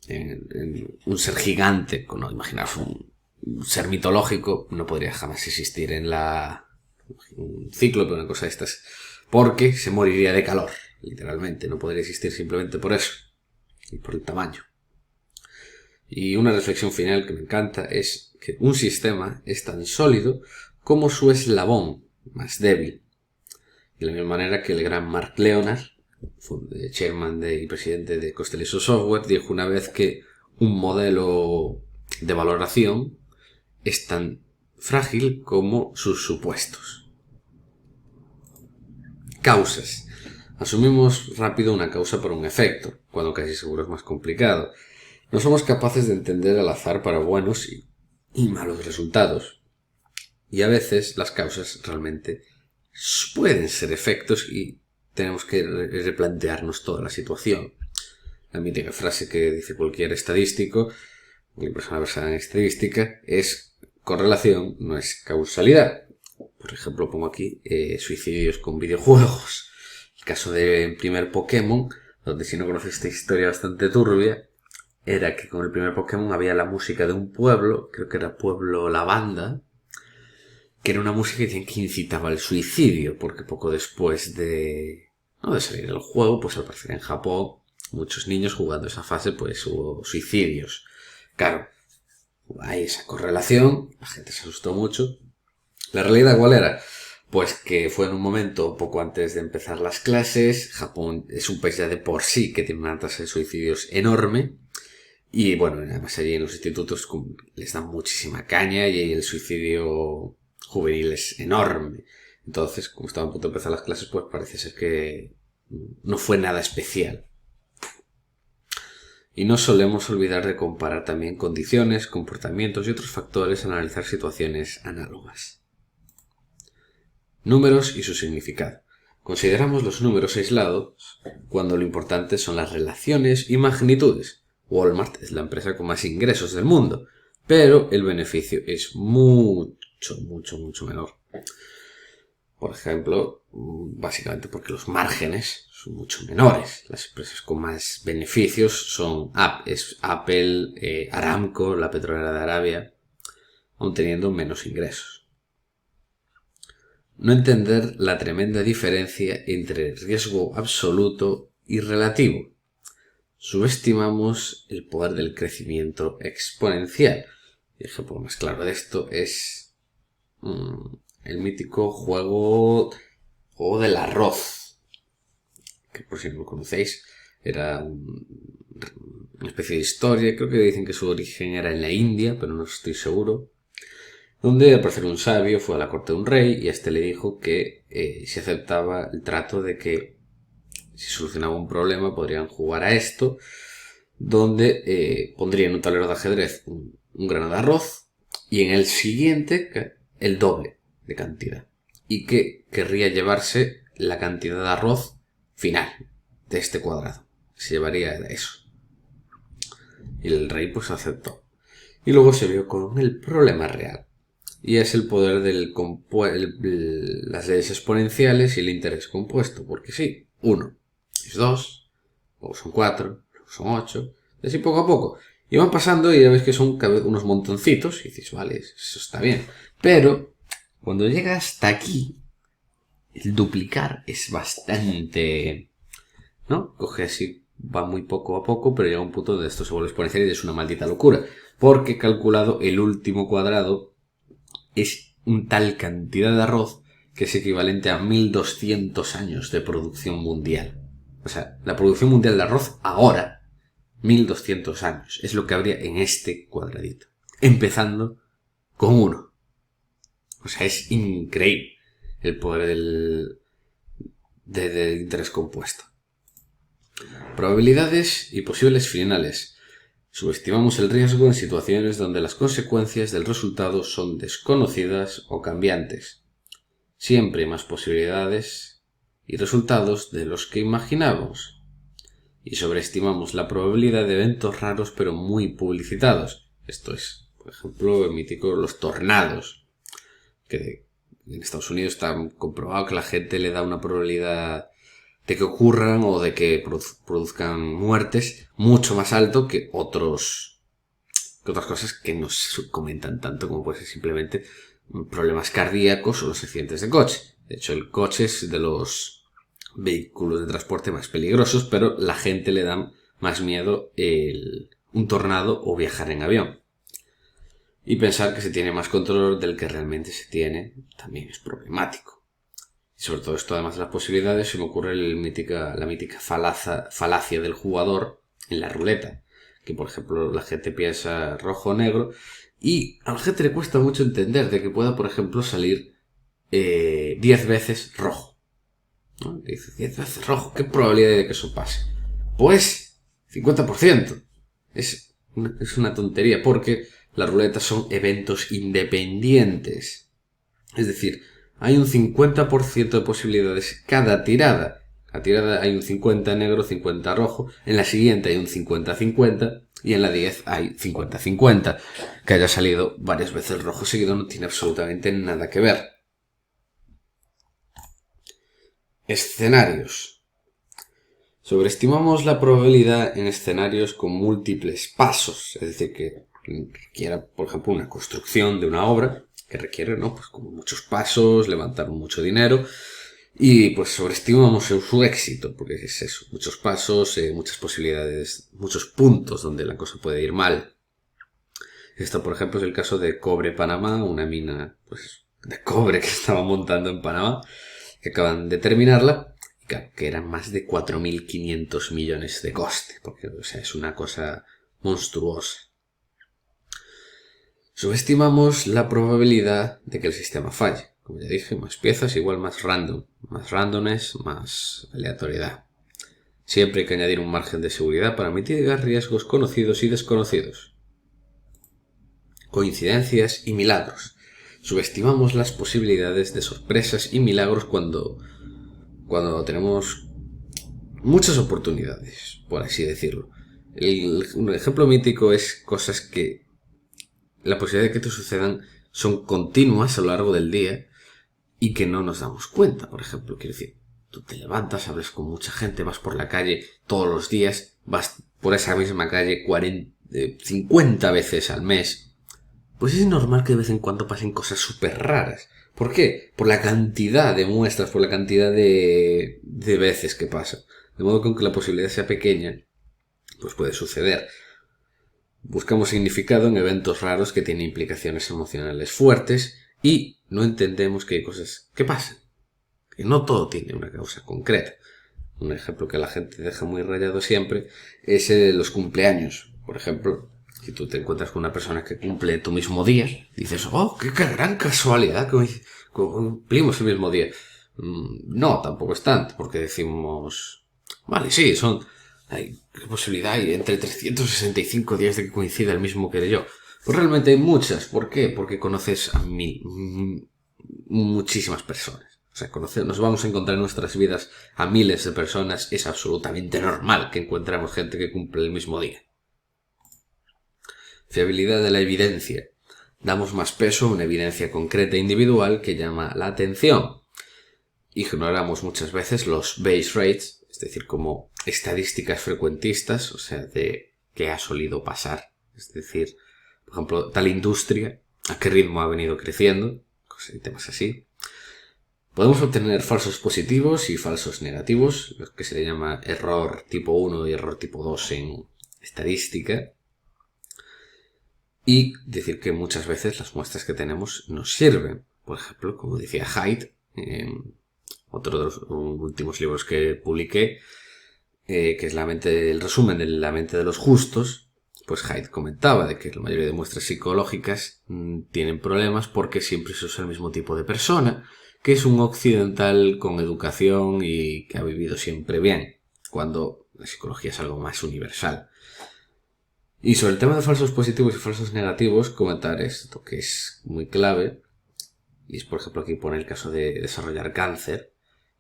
En un ser gigante, imaginaos un ser mitológico, no podría jamás existir en un cíclope, una cosa de estas, porque se moriría de calor, literalmente, no podría existir simplemente por eso y por el tamaño. Y una reflexión final que me encanta es que un sistema es tan sólido como su eslabón más débil. De la misma manera que el gran Mark Leonard, chairman y presidente de Constellation Software, dijo una vez que un modelo de valoración es tan frágil como sus supuestos. Causas. Asumimos rápido una causa por un efecto, cuando casi seguro es más complicado. No somos capaces de entender el azar para buenos y malos resultados. Y a veces las causas realmente pueden ser efectos y tenemos que replantearnos toda la situación. La mítica frase que dice cualquier estadístico, cualquier persona versada en estadística, es correlación, no es causalidad. Por ejemplo, pongo aquí suicidios con videojuegos. El caso del primer Pokémon, donde si no conoces esta historia bastante turbia, era que con el primer Pokémon había la música de un pueblo, creo que era Pueblo Lavanda, que era una música que incitaba al suicidio, porque poco después de salir del juego, pues al parecer en Japón, muchos niños jugando esa fase, pues hubo suicidios. Claro, hay esa correlación, la gente se asustó mucho. ¿La realidad cuál era? Pues que fue en un momento poco antes de empezar las clases. Japón es un país ya de por sí que tiene una tasa de suicidios enorme. Y bueno, además allí en los institutos les dan muchísima caña y el suicidio juvenil es enorme. Entonces, como estaba a punto de empezar las clases, pues parece ser que no fue nada especial. Y no solemos olvidar de comparar también condiciones, comportamientos y otros factores al analizar situaciones análogas. Números y su significado. Consideramos los números aislados cuando lo importante son las relaciones y magnitudes. Walmart es la empresa con más ingresos del mundo, pero el beneficio es mucho menor. Por ejemplo, básicamente porque los márgenes son mucho menores. Las empresas con más beneficios son Apple, Aramco, la petrolera de Arabia, aun teniendo menos ingresos. No entender la tremenda diferencia entre riesgo absoluto y relativo. Subestimamos el poder del crecimiento exponencial. El ejemplo más claro de esto es el mítico juego del arroz, que por si no lo conocéis, era una especie de historia. Creo que dicen que su origen era en la India, pero no estoy seguro, donde al parecer un sabio fue a la corte de un rey y a este le dijo que si aceptaba el trato de que si solucionaba un problema podrían jugar a esto, donde pondrían en un tablero de ajedrez un grano de arroz y en el siguiente el doble de cantidad, y que querría llevarse la cantidad de arroz final de este cuadrado, se llevaría eso. Y el rey pues aceptó. Y luego se vio con el problema real, y es el poder del las leyes exponenciales y el interés compuesto, porque sí, 1 es 2, luego son 4, luego son 8, y así poco a poco. Y van pasando y ya ves que son unos montoncitos y dices, vale, eso está bien. Pero cuando llega hasta aquí, el duplicar es bastante, ¿no? Coge así, va muy poco a poco, pero llega un punto donde esto se vuelve exponencial y es una maldita locura. Porque calculado el último cuadrado es un tal cantidad de arroz que es equivalente a 1200 años de producción mundial. O sea, la producción mundial de arroz ahora, 1200 años, es lo que habría en este cuadradito. Empezando con 1. O sea, es increíble el poder del interés compuesto. Probabilidades y posibles finales. Subestimamos el riesgo en situaciones donde las consecuencias del resultado son desconocidas o cambiantes. Siempre hay más posibilidades y resultados de los que imaginamos. Y sobreestimamos la probabilidad de eventos raros pero muy publicitados. Esto es, por ejemplo, el mítico los tornados, que en Estados Unidos está comprobado que la gente le da una probabilidad de que ocurran o de que produzcan muertes mucho más alto que otras cosas que no se comentan tanto, como puede ser simplemente problemas cardíacos o los accidentes de coche. De hecho, el coche es de los vehículos de transporte más peligrosos, pero la gente le da más miedo un tornado o viajar en avión. Y pensar que se tiene más control del que realmente se tiene también es problemático. Y sobre todo esto, además de las posibilidades, se me ocurre la mítica falacia del jugador en la ruleta. Que, por ejemplo, la gente piensa rojo o negro y a la gente le cuesta mucho entender de que pueda, por ejemplo, salir 10 veces rojo. ¿No? Dice, 10 veces rojo, ¿qué probabilidad hay de que eso pase? Pues 50%. Es una tontería porque las ruletas son eventos independientes. Es decir, hay un 50% de posibilidades cada tirada. Cada tirada hay un 50 negro, 50 rojo. En la siguiente hay un 50-50. Y en la 10 hay 50-50. Que haya salido varias veces rojo seguido no tiene absolutamente nada que ver. Escenarios. Sobreestimamos la probabilidad en escenarios con múltiples pasos. Es decir, que requiera, por ejemplo, una construcción de una obra que requiere, ¿no? Pues como muchos pasos, levantar mucho dinero, y pues sobreestimamos su éxito, porque es eso, muchos pasos, muchas posibilidades, muchos puntos donde la cosa puede ir mal. Esto, por ejemplo, es el caso de Cobre Panamá, una mina pues de cobre que estaban montando en Panamá, que acaban de terminarla, y claro, que eran más de 4.500 millones de coste, porque o sea, es una cosa monstruosa. Subestimamos la probabilidad de que el sistema falle. Como ya dije, más piezas igual más random. Más randomness, más aleatoriedad. Siempre hay que añadir un margen de seguridad para mitigar riesgos conocidos y desconocidos. Coincidencias y milagros. Subestimamos las posibilidades de sorpresas y milagros cuando tenemos muchas oportunidades, por así decirlo. Un ejemplo mítico es cosas que la posibilidad de que te sucedan son continuas a lo largo del día y que no nos damos cuenta. Por ejemplo, quiero decir, tú te levantas, hablas con mucha gente, vas por la calle todos los días, vas por esa misma calle 50 veces al mes. Pues es normal que de vez en cuando pasen cosas súper raras. ¿Por qué? Por la cantidad de muestras, por la cantidad de veces que pasa. De modo que aunque la posibilidad sea pequeña, pues puede suceder. Buscamos significado en eventos raros que tienen implicaciones emocionales fuertes y no entendemos que hay cosas que pasan. Que no todo tiene una causa concreta. Un ejemplo que la gente deja muy rayado siempre es los cumpleaños. Por ejemplo, si tú te encuentras con una persona que cumple tu mismo día, dices, oh, qué gran casualidad que cumplimos el mismo día. No, tampoco es tanto, porque decimos, vale, sí, hay posibilidad hay entre 365 días de que coincida el mismo que yo. Pues realmente hay muchas. ¿Por qué? Porque conoces a muchísimas personas. O sea, nos vamos a encontrar en nuestras vidas a miles de personas. Es absolutamente normal que encontremos gente que cumple el mismo día. Fiabilidad de la evidencia. Damos más peso a una evidencia concreta e individual que llama la atención. Ignoramos muchas veces los base rates, es decir, como estadísticas frecuentistas, o sea, de qué ha solido pasar. Es decir, por ejemplo, tal industria, a qué ritmo ha venido creciendo, cosas y temas así. Podemos obtener falsos positivos y falsos negativos, lo que se le llama error tipo 1 y error tipo 2 en estadística. Y decir que muchas veces las muestras que tenemos nos sirven. Por ejemplo, como decía Haidt, en otro de los últimos libros que publiqué, que es el resumen de La mente de los justos, pues Haidt comentaba de que la mayoría de muestras psicológicas tienen problemas porque siempre se usa el mismo tipo de persona, que es un occidental con educación y que ha vivido siempre bien, cuando la psicología es algo más universal. Y sobre el tema de falsos positivos y falsos negativos, comentar esto, que es muy clave, y es, por ejemplo, aquí pone el caso de desarrollar cáncer,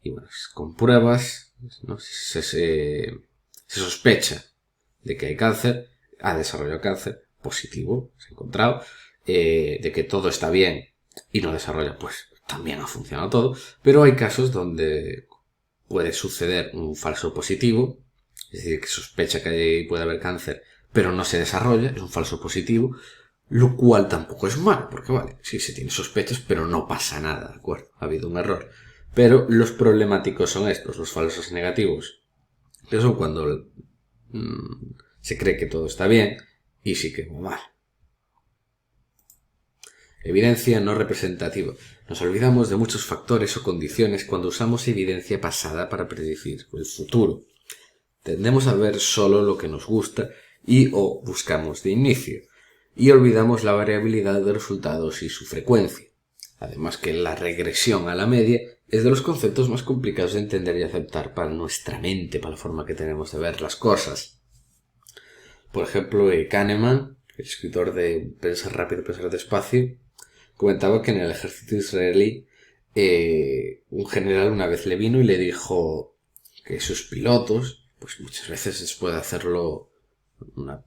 y bueno, con pruebas, ¿no? Se sospecha de que hay cáncer, ha desarrollado cáncer positivo, se ha encontrado, de que todo está bien y no desarrolla, pues también ha funcionado todo, pero hay casos donde puede suceder un falso positivo, es decir, que sospecha que puede haber cáncer, pero no se desarrolla, es un falso positivo, lo cual tampoco es malo, porque vale, sí se tiene sospechas, pero no pasa nada, ¿de acuerdo? Ha habido un error. Pero los problemáticos son estos, los falsos negativos, que son cuando se cree que todo está bien y sí que va mal. Evidencia no representativa. Nos olvidamos de muchos factores o condiciones cuando usamos evidencia pasada para predecir el futuro. Tendemos a ver solo lo que nos gusta o buscamos de inicio, y olvidamos la variabilidad de resultados y su frecuencia. Además que la regresión a la media es de los conceptos más complicados de entender y aceptar para nuestra mente, para la forma que tenemos de ver las cosas. Por ejemplo, Kahneman, el escritor de Pensar rápido, pensar despacio, comentaba que en el ejército israelí un general una vez le vino y le dijo que sus pilotos, pues muchas veces después de hacerlo una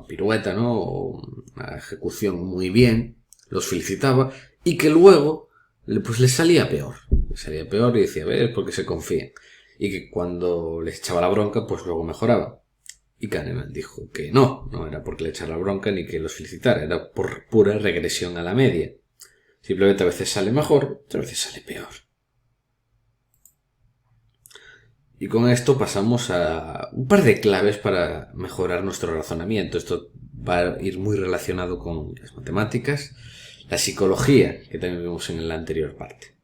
pirueta, ¿no? O una ejecución muy bien, los felicitaba y que luego pues les salía peor. Les salía peor y decía, a ver, porque se confían. Y que cuando les echaba la bronca, pues luego mejoraba. Y Kahneman dijo que no era porque le echara la bronca ni que los felicitara, era por pura regresión a la media. Simplemente a veces sale mejor, otras veces sale peor. Y con esto pasamos a un par de claves para mejorar nuestro razonamiento. Esto va a ir muy relacionado con las matemáticas, la psicología, que también vimos en la anterior parte.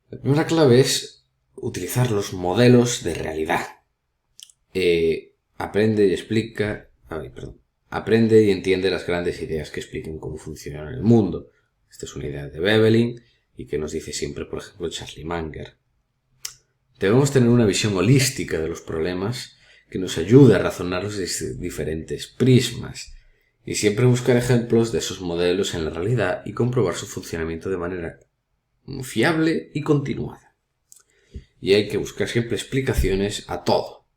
La primera clave es utilizar los modelos de realidad. Aprende y entiende las grandes ideas que expliquen cómo funciona el mundo. Esta es una idea de Veblen y que nos dice siempre, por ejemplo, Charlie Munger. Debemos tener una visión holística de los problemas que nos ayude a razonarlos desde diferentes prismas y siempre buscar ejemplos de esos modelos en la realidad y comprobar su funcionamiento de manera fiable y continuada. Y hay que buscar siempre explicaciones a todo.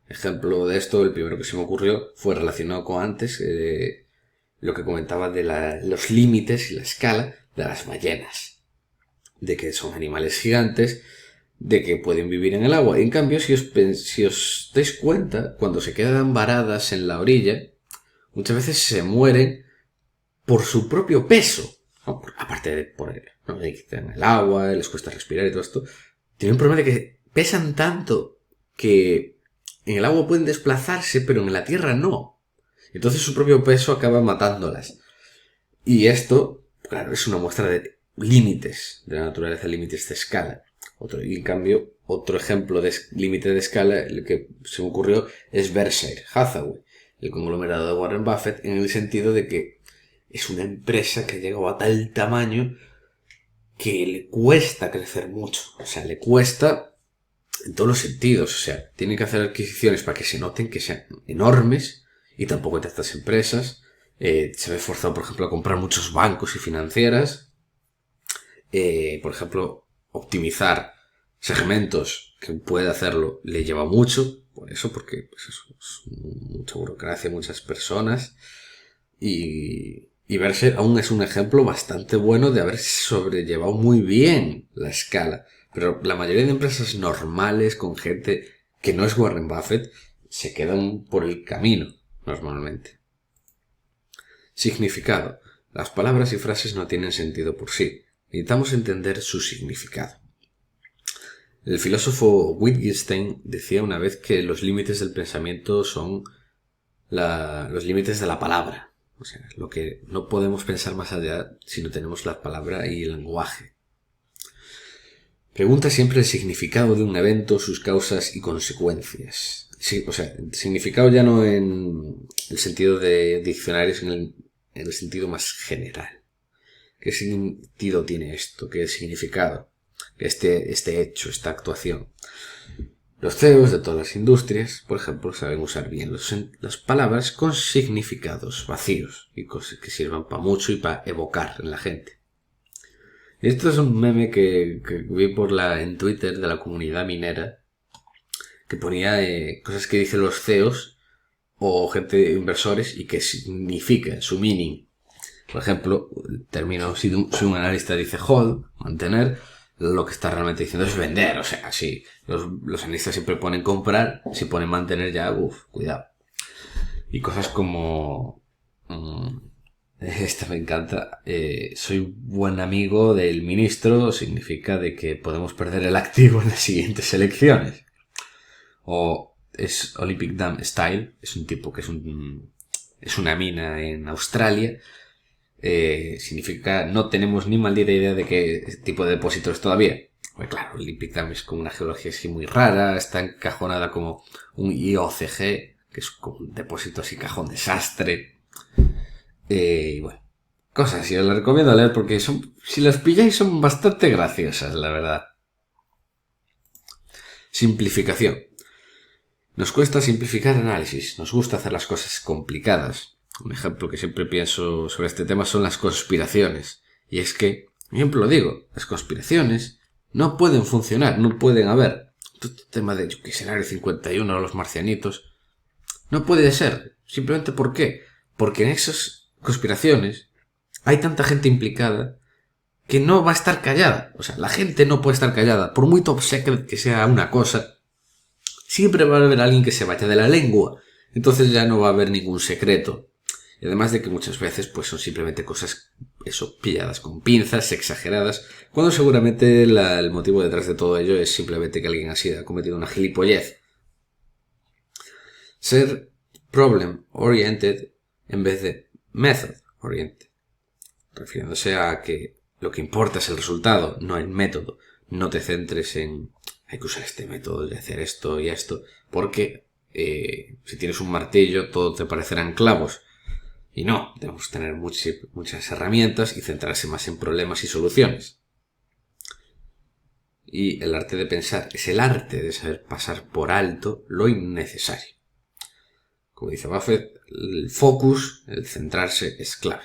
Ejemplo de esto, el primero que se me ocurrió fue relacionado con antes, lo que comentaba de los límites y la escala de las ballenas. De que son animales gigantes, de que pueden vivir en el agua. Y en cambio, si os dais cuenta, cuando se quedan varadas en la orilla, muchas veces se mueren por su propio peso. ¿No? Aparte de por el agua, les cuesta respirar y todo esto. Tienen un problema de que pesan tanto que en el agua pueden desplazarse, pero en la tierra no. Entonces su propio peso acaba matándolas. Y esto, claro, es una muestra de límites de la naturaleza, límites de escala. Y en cambio, otro ejemplo de límite de escala, el que se me ocurrió, es Berkshire Hathaway, el conglomerado de Warren Buffett, en el sentido de que es una empresa que ha llegado a tal tamaño que le cuesta crecer mucho. O sea, le cuesta en todos los sentidos. O sea, tiene que hacer adquisiciones para que se noten que sean enormes, y tampoco entre estas empresas. Se ve forzado, por ejemplo, a comprar muchos bancos y financieras. Por ejemplo, optimizar segmentos que puede hacerlo le lleva mucho, por eso, porque pues es mucha burocracia, muchas personas, y Berkshire aún es un ejemplo bastante bueno de haber sobrellevado muy bien la escala, pero la mayoría de empresas normales con gente que no es Warren Buffett se quedan por el camino normalmente. Significado. Las palabras y frases no tienen sentido por sí. Necesitamos entender su significado. El filósofo Wittgenstein decía una vez que los límites del pensamiento son los límites de la palabra. O sea, lo que no podemos pensar más allá si no tenemos la palabra y el lenguaje. Pregunta siempre el significado de un evento, sus causas y consecuencias. Sí, o sea, significado ya no en el sentido de diccionarios, sino en el sentido más general. ¿Qué sentido tiene esto? ¿Qué significado? Este hecho, esta actuación. Los CEOs de todas las industrias, por ejemplo, saben usar bien las palabras con significados vacíos y cosas que sirvan para mucho y para evocar en la gente. Esto es un meme que vi en Twitter de la comunidad minera, que ponía cosas que dicen los CEOs o gente inversores y que significa su meaning. Por ejemplo, el término, si un analista dice hold, mantener, lo que está realmente diciendo es vender. O sea, si los analistas siempre ponen comprar, si ponen mantener ya, cuidado. Y cosas como... esta me encanta. Soy buen amigo del ministro, significa de que podemos perder el activo en las siguientes elecciones. O es Olympic Dam Style, es un tipo que es una mina en Australia. Significa no tenemos ni maldita idea de qué tipo de depósito es todavía. Pues claro, el Olympic Dam es como una geología así muy rara, está encajonada como un IOCG, que es como un depósito así cajón desastre. Y bueno, cosas así, os las recomiendo leer porque si las pilláis son bastante graciosas, la verdad. Simplificación. Nos cuesta simplificar análisis, nos gusta hacer las cosas complicadas. Un ejemplo que siempre pienso sobre este tema son las conspiraciones. Y es que, por ejemplo, las conspiraciones no pueden funcionar, no pueden haber. Todo este tema de que es el Área 51 o los marcianitos, no puede ser. Simplemente ¿por qué? Porque en esas conspiraciones hay tanta gente implicada que no va a estar callada. O sea, la gente no puede estar callada. Por muy top secret que sea una cosa, siempre va a haber alguien que se vaya de la lengua. Entonces ya no va a haber ningún secreto. Y además de que muchas veces pues son simplemente cosas pilladas con pinzas, exageradas, cuando seguramente el motivo detrás de todo ello es simplemente que alguien así ha cometido una gilipollez. Ser problem oriented en vez de method oriented, refiriéndose a que lo que importa es el resultado, no el método. No te centres en hay que usar este método de hacer esto y esto, porque si tienes un martillo todo te parecerán clavos. Y no, debemos tener muchas herramientas y centrarse más en problemas y soluciones. Y el arte de pensar es el arte de saber pasar por alto lo innecesario. Como dice Buffett, el focus, el centrarse, es clave.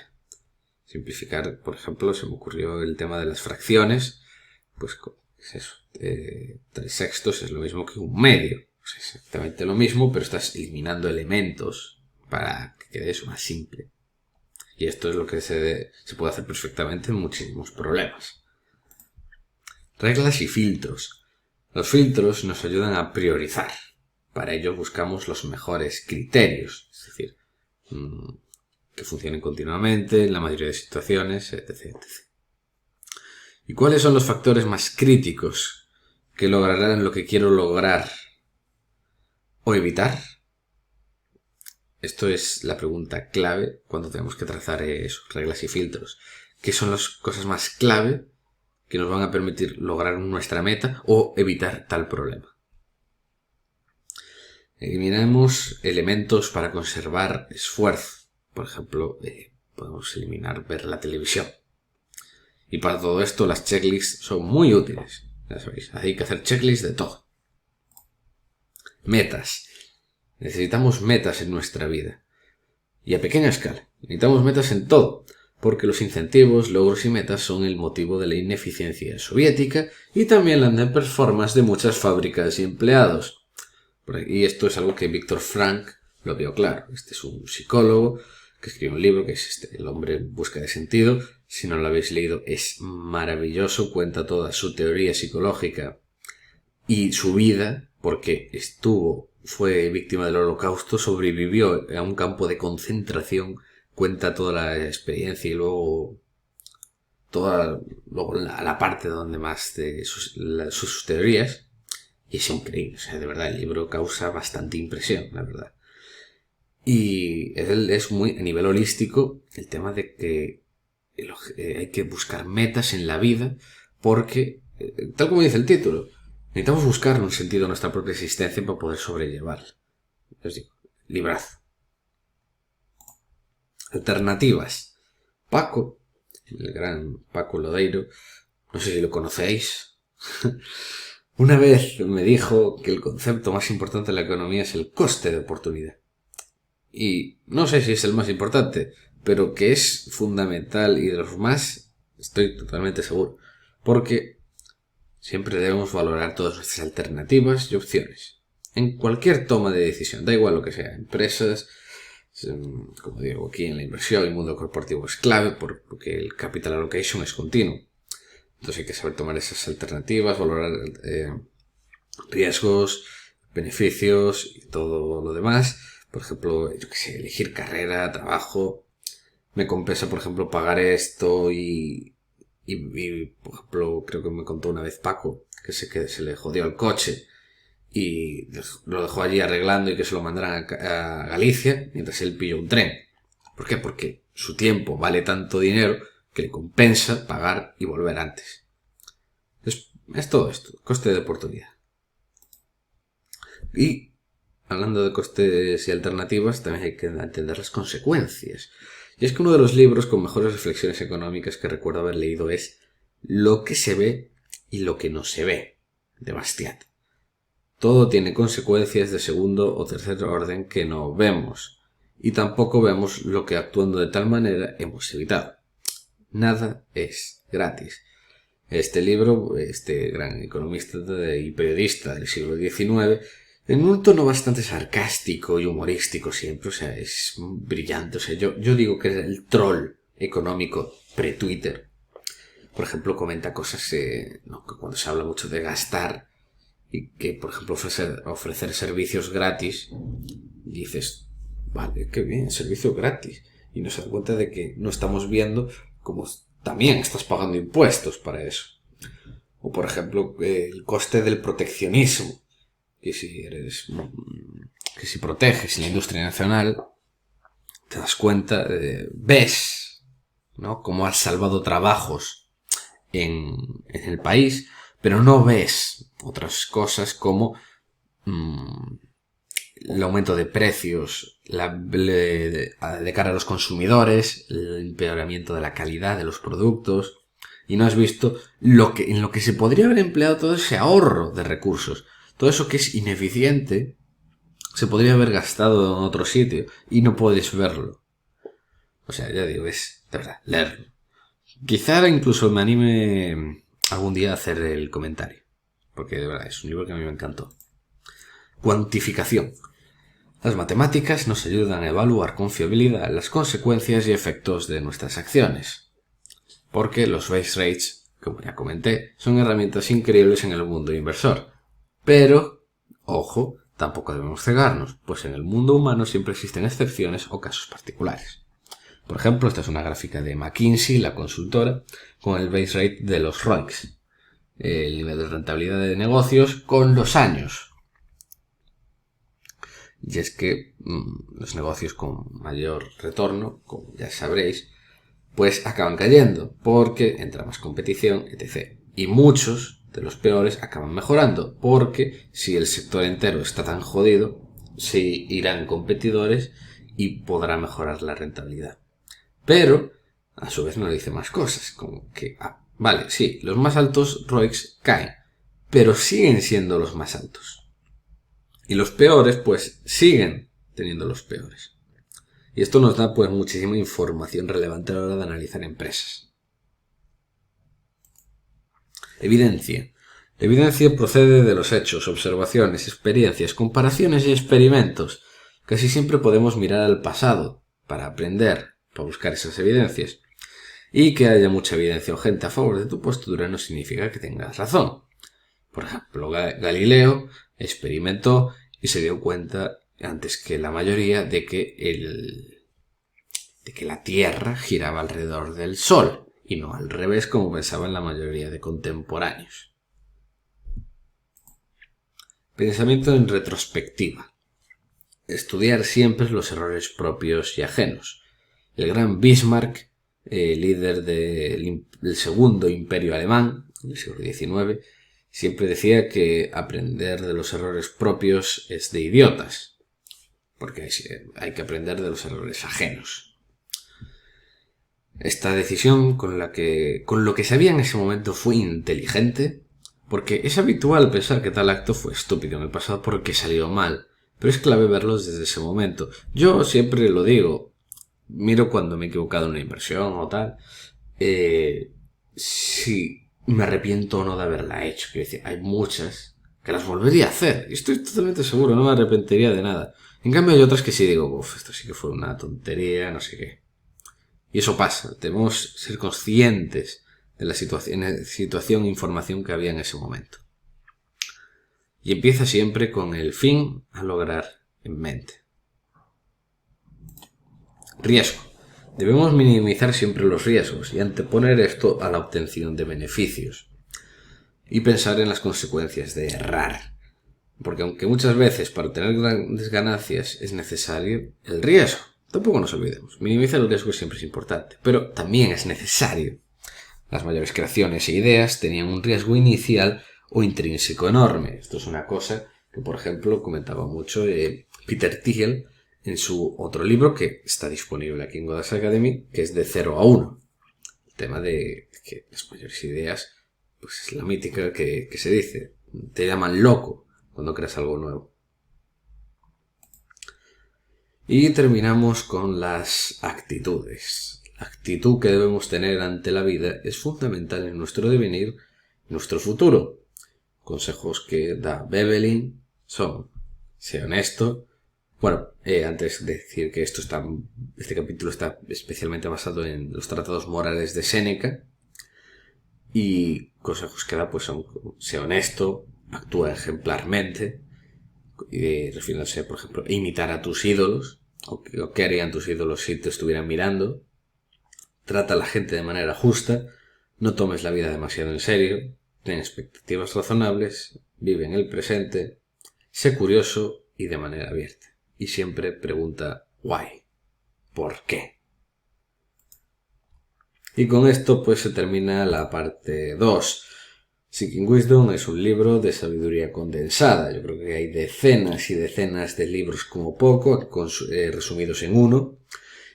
Simplificar, por ejemplo, se me ocurrió el tema de las fracciones, pues es eso, 3/6 es lo mismo que un medio. Es exactamente lo mismo, pero estás eliminando elementos para que quede eso más simple. Y esto es lo que se puede hacer perfectamente en muchísimos problemas. Reglas y filtros. Los filtros nos ayudan a priorizar. Para ello buscamos los mejores criterios, es decir, que funcionen continuamente en la mayoría de situaciones, etc. ¿Y cuáles son los factores más críticos que lograrán lo que quiero lograr o evitar? Esto es la pregunta clave cuando tenemos que trazar reglas y filtros. ¿Qué son las cosas más clave que nos van a permitir lograr nuestra meta o evitar tal problema? Eliminamos elementos para conservar esfuerzo. Por ejemplo, podemos eliminar ver la televisión. Y para todo esto las checklists son muy útiles. Ya sabéis, hay que hacer checklists de todo. Metas. Necesitamos metas en nuestra vida. Y a pequeña escala. Necesitamos metas en todo. Porque los incentivos, logros y metas son el motivo de la ineficiencia soviética y también la underperformance de muchas fábricas y empleados. Y esto es algo que Viktor Frankl lo vio claro. Este es un psicólogo que escribió un libro que es El hombre en busca de sentido. Si no lo habéis leído, es maravilloso. Cuenta toda su teoría psicológica y su vida, porque fue víctima del Holocausto, sobrevivió a un campo de concentración, cuenta toda la experiencia y luego la parte donde más de sus teorías. Y es increíble, o sea, de verdad, el libro causa bastante impresión, la verdad. Y él es muy, a nivel holístico, el tema de que hay que buscar metas en la vida porque, tal como dice el título, necesitamos buscar un sentido a nuestra propia existencia para poder sobrellevarla. Os digo, librazo. Alternativas. Paco, el gran Paco Lodeiro, no sé si lo conocéis, una vez me dijo que el concepto más importante de la economía es el coste de oportunidad. Y no sé si es el más importante, pero que es fundamental y de los más, estoy totalmente seguro. Porque siempre debemos valorar todas nuestras alternativas y opciones. En cualquier toma de decisión, da igual lo que sea, empresas, como digo, aquí en la inversión, el mundo corporativo es clave porque el capital allocation es continuo. Entonces hay que saber tomar esas alternativas, valorar riesgos, beneficios y todo lo demás. Por ejemplo, yo qué sé, elegir carrera, trabajo. Me compensa, por ejemplo, pagar esto y por ejemplo, creo que me contó una vez Paco que se le jodió el coche y lo dejó allí arreglando y que se lo mandaran a Galicia mientras él pilló un tren. ¿Por qué? Porque su tiempo vale tanto dinero que le compensa pagar y volver antes. Entonces, es todo esto, coste de oportunidad. Y hablando de costes y alternativas, también hay que entender las consecuencias. Y es que uno de los libros con mejores reflexiones económicas que recuerdo haber leído es Lo que se ve y lo que no se ve, de Bastiat. Todo tiene consecuencias de segundo o tercer orden que no vemos, y tampoco vemos lo que actuando de tal manera hemos evitado. Nada es gratis. Este libro, este gran economista y periodista del siglo XIX, en un tono bastante sarcástico y humorístico siempre, o sea, es brillante. O sea, yo digo que es el troll económico pre-Twitter. Por ejemplo, comenta cosas que cuando se habla mucho de gastar y que, por ejemplo, ofrecer servicios gratis, dices, vale, qué bien, servicio gratis. Y nos da cuenta de que no estamos viendo cómo también estás pagando impuestos para eso. O, por ejemplo, el coste del proteccionismo. Que si proteges la industria nacional, te das cuenta, ves, ¿no?, cómo has salvado trabajos en el país, pero no ves otras cosas como el aumento de precios de cara a los consumidores, el empeoramiento de la calidad de los productos, y no has visto en lo que se podría haber empleado todo ese ahorro de recursos. Todo eso que es ineficiente se podría haber gastado en otro sitio y no puedes verlo. O sea, ya digo, es de verdad, leerlo. Quizá incluso me anime algún día a hacer el comentario, porque de verdad es un libro que a mí me encantó. Cuantificación. Las matemáticas nos ayudan a evaluar con fiabilidad las consecuencias y efectos de nuestras acciones, porque los base rates, como ya comenté, son herramientas increíbles en el mundo inversor. Pero, ojo, tampoco debemos cegarnos, pues en el mundo humano siempre existen excepciones o casos particulares. Por ejemplo, esta es una gráfica de McKinsey, la consultora, con el base rate de los ROICs, el nivel de rentabilidad de negocios con los años. Y es que los negocios con mayor retorno, como ya sabréis, pues acaban cayendo, porque entra más competición, etc. Y muchos de los peores acaban mejorando, porque si el sector entero está tan jodido, se irán competidores y podrá mejorar la rentabilidad. Pero, a su vez, nos dice más cosas, como que, vale, sí, los más altos ROICs caen, pero siguen siendo los más altos. Y los peores, pues, siguen teniendo los peores. Y esto nos da, pues, muchísima información relevante a la hora de analizar empresas. Evidencia. La evidencia procede de los hechos, observaciones, experiencias, comparaciones y experimentos. Casi siempre podemos mirar al pasado para aprender, para buscar esas evidencias. Y que haya mucha evidencia o gente a favor de tu postura no significa que tengas razón. Por ejemplo, Galileo experimentó y se dio cuenta antes que la mayoría de que la Tierra giraba alrededor del Sol y no al revés como pensaban la mayoría de contemporáneos. Pensamiento en retrospectiva. Estudiar siempre los errores propios y ajenos. El gran Bismarck, líder del segundo imperio alemán, en el siglo XIX, siempre decía que aprender de los errores propios es de idiotas, porque hay que aprender de los errores ajenos. Esta decisión con lo que sabía en ese momento fue inteligente, porque es habitual pensar que tal acto fue estúpido en el pasado porque salió mal, pero es clave verlos desde ese momento. Yo siempre lo digo, miro cuando me he equivocado en una inversión o tal, si me arrepiento o no de haberla hecho. Quiero decir, hay muchas que las volvería a hacer, y estoy totalmente seguro, no me arrepentiría de nada. En cambio hay otras que sí digo, esto sí que fue una tontería, no sé qué. Y eso pasa, debemos ser conscientes de la situación e información que había en ese momento. Y empieza siempre con el fin a lograr en mente. Riesgo. Debemos minimizar siempre los riesgos y anteponer esto a la obtención de beneficios. Y pensar en las consecuencias de errar. Porque aunque muchas veces para obtener grandes ganancias es necesario el riesgo, tampoco nos olvidemos. Minimizar el riesgo siempre es importante, pero también es necesario. Las mayores creaciones e ideas tenían un riesgo inicial o intrínseco enorme. Esto es una cosa que, por ejemplo, comentaba mucho Peter Thiel en su otro libro que está disponible aquí en Godas's Academy, que es de 0 a 1. El tema de que las mayores ideas, pues es la mítica que se dice, te llaman loco cuando creas algo nuevo. Y terminamos con las actitudes. La actitud que debemos tener ante la vida es fundamental en nuestro devenir, nuestro futuro. Consejos que da Veblen son: sé honesto. Bueno, antes de decir que este capítulo está especialmente basado en los tratados morales de Séneca, y consejos que da pues son: sé honesto, actúa ejemplarmente, refiriéndose, por ejemplo, a imitar a tus ídolos, o qué harían tus ídolos si te estuvieran mirando. Trata a la gente de manera justa, no tomes la vida demasiado en serio, ten expectativas razonables, vive en el presente, sé curioso y de manera abierta. Y siempre pregunta why. por qué. Y con esto pues se termina la parte 2. Seeking Wisdom es un libro de sabiduría condensada. Yo creo que hay decenas y decenas de libros como poco, resumidos en uno.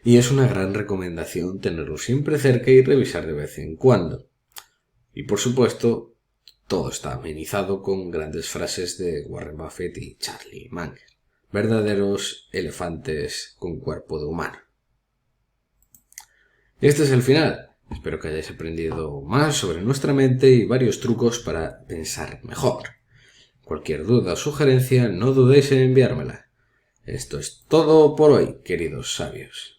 Y es una gran recomendación tenerlo siempre cerca y revisar de vez en cuando. Y por supuesto, todo está amenizado con grandes frases de Warren Buffett y Charlie Munger. Verdaderos elefantes con cuerpo de humano. Y este es el final. Espero que hayáis aprendido más sobre nuestra mente y varios trucos para pensar mejor. Cualquier duda o sugerencia, no dudéis en enviármela. Esto es todo por hoy, queridos sabios.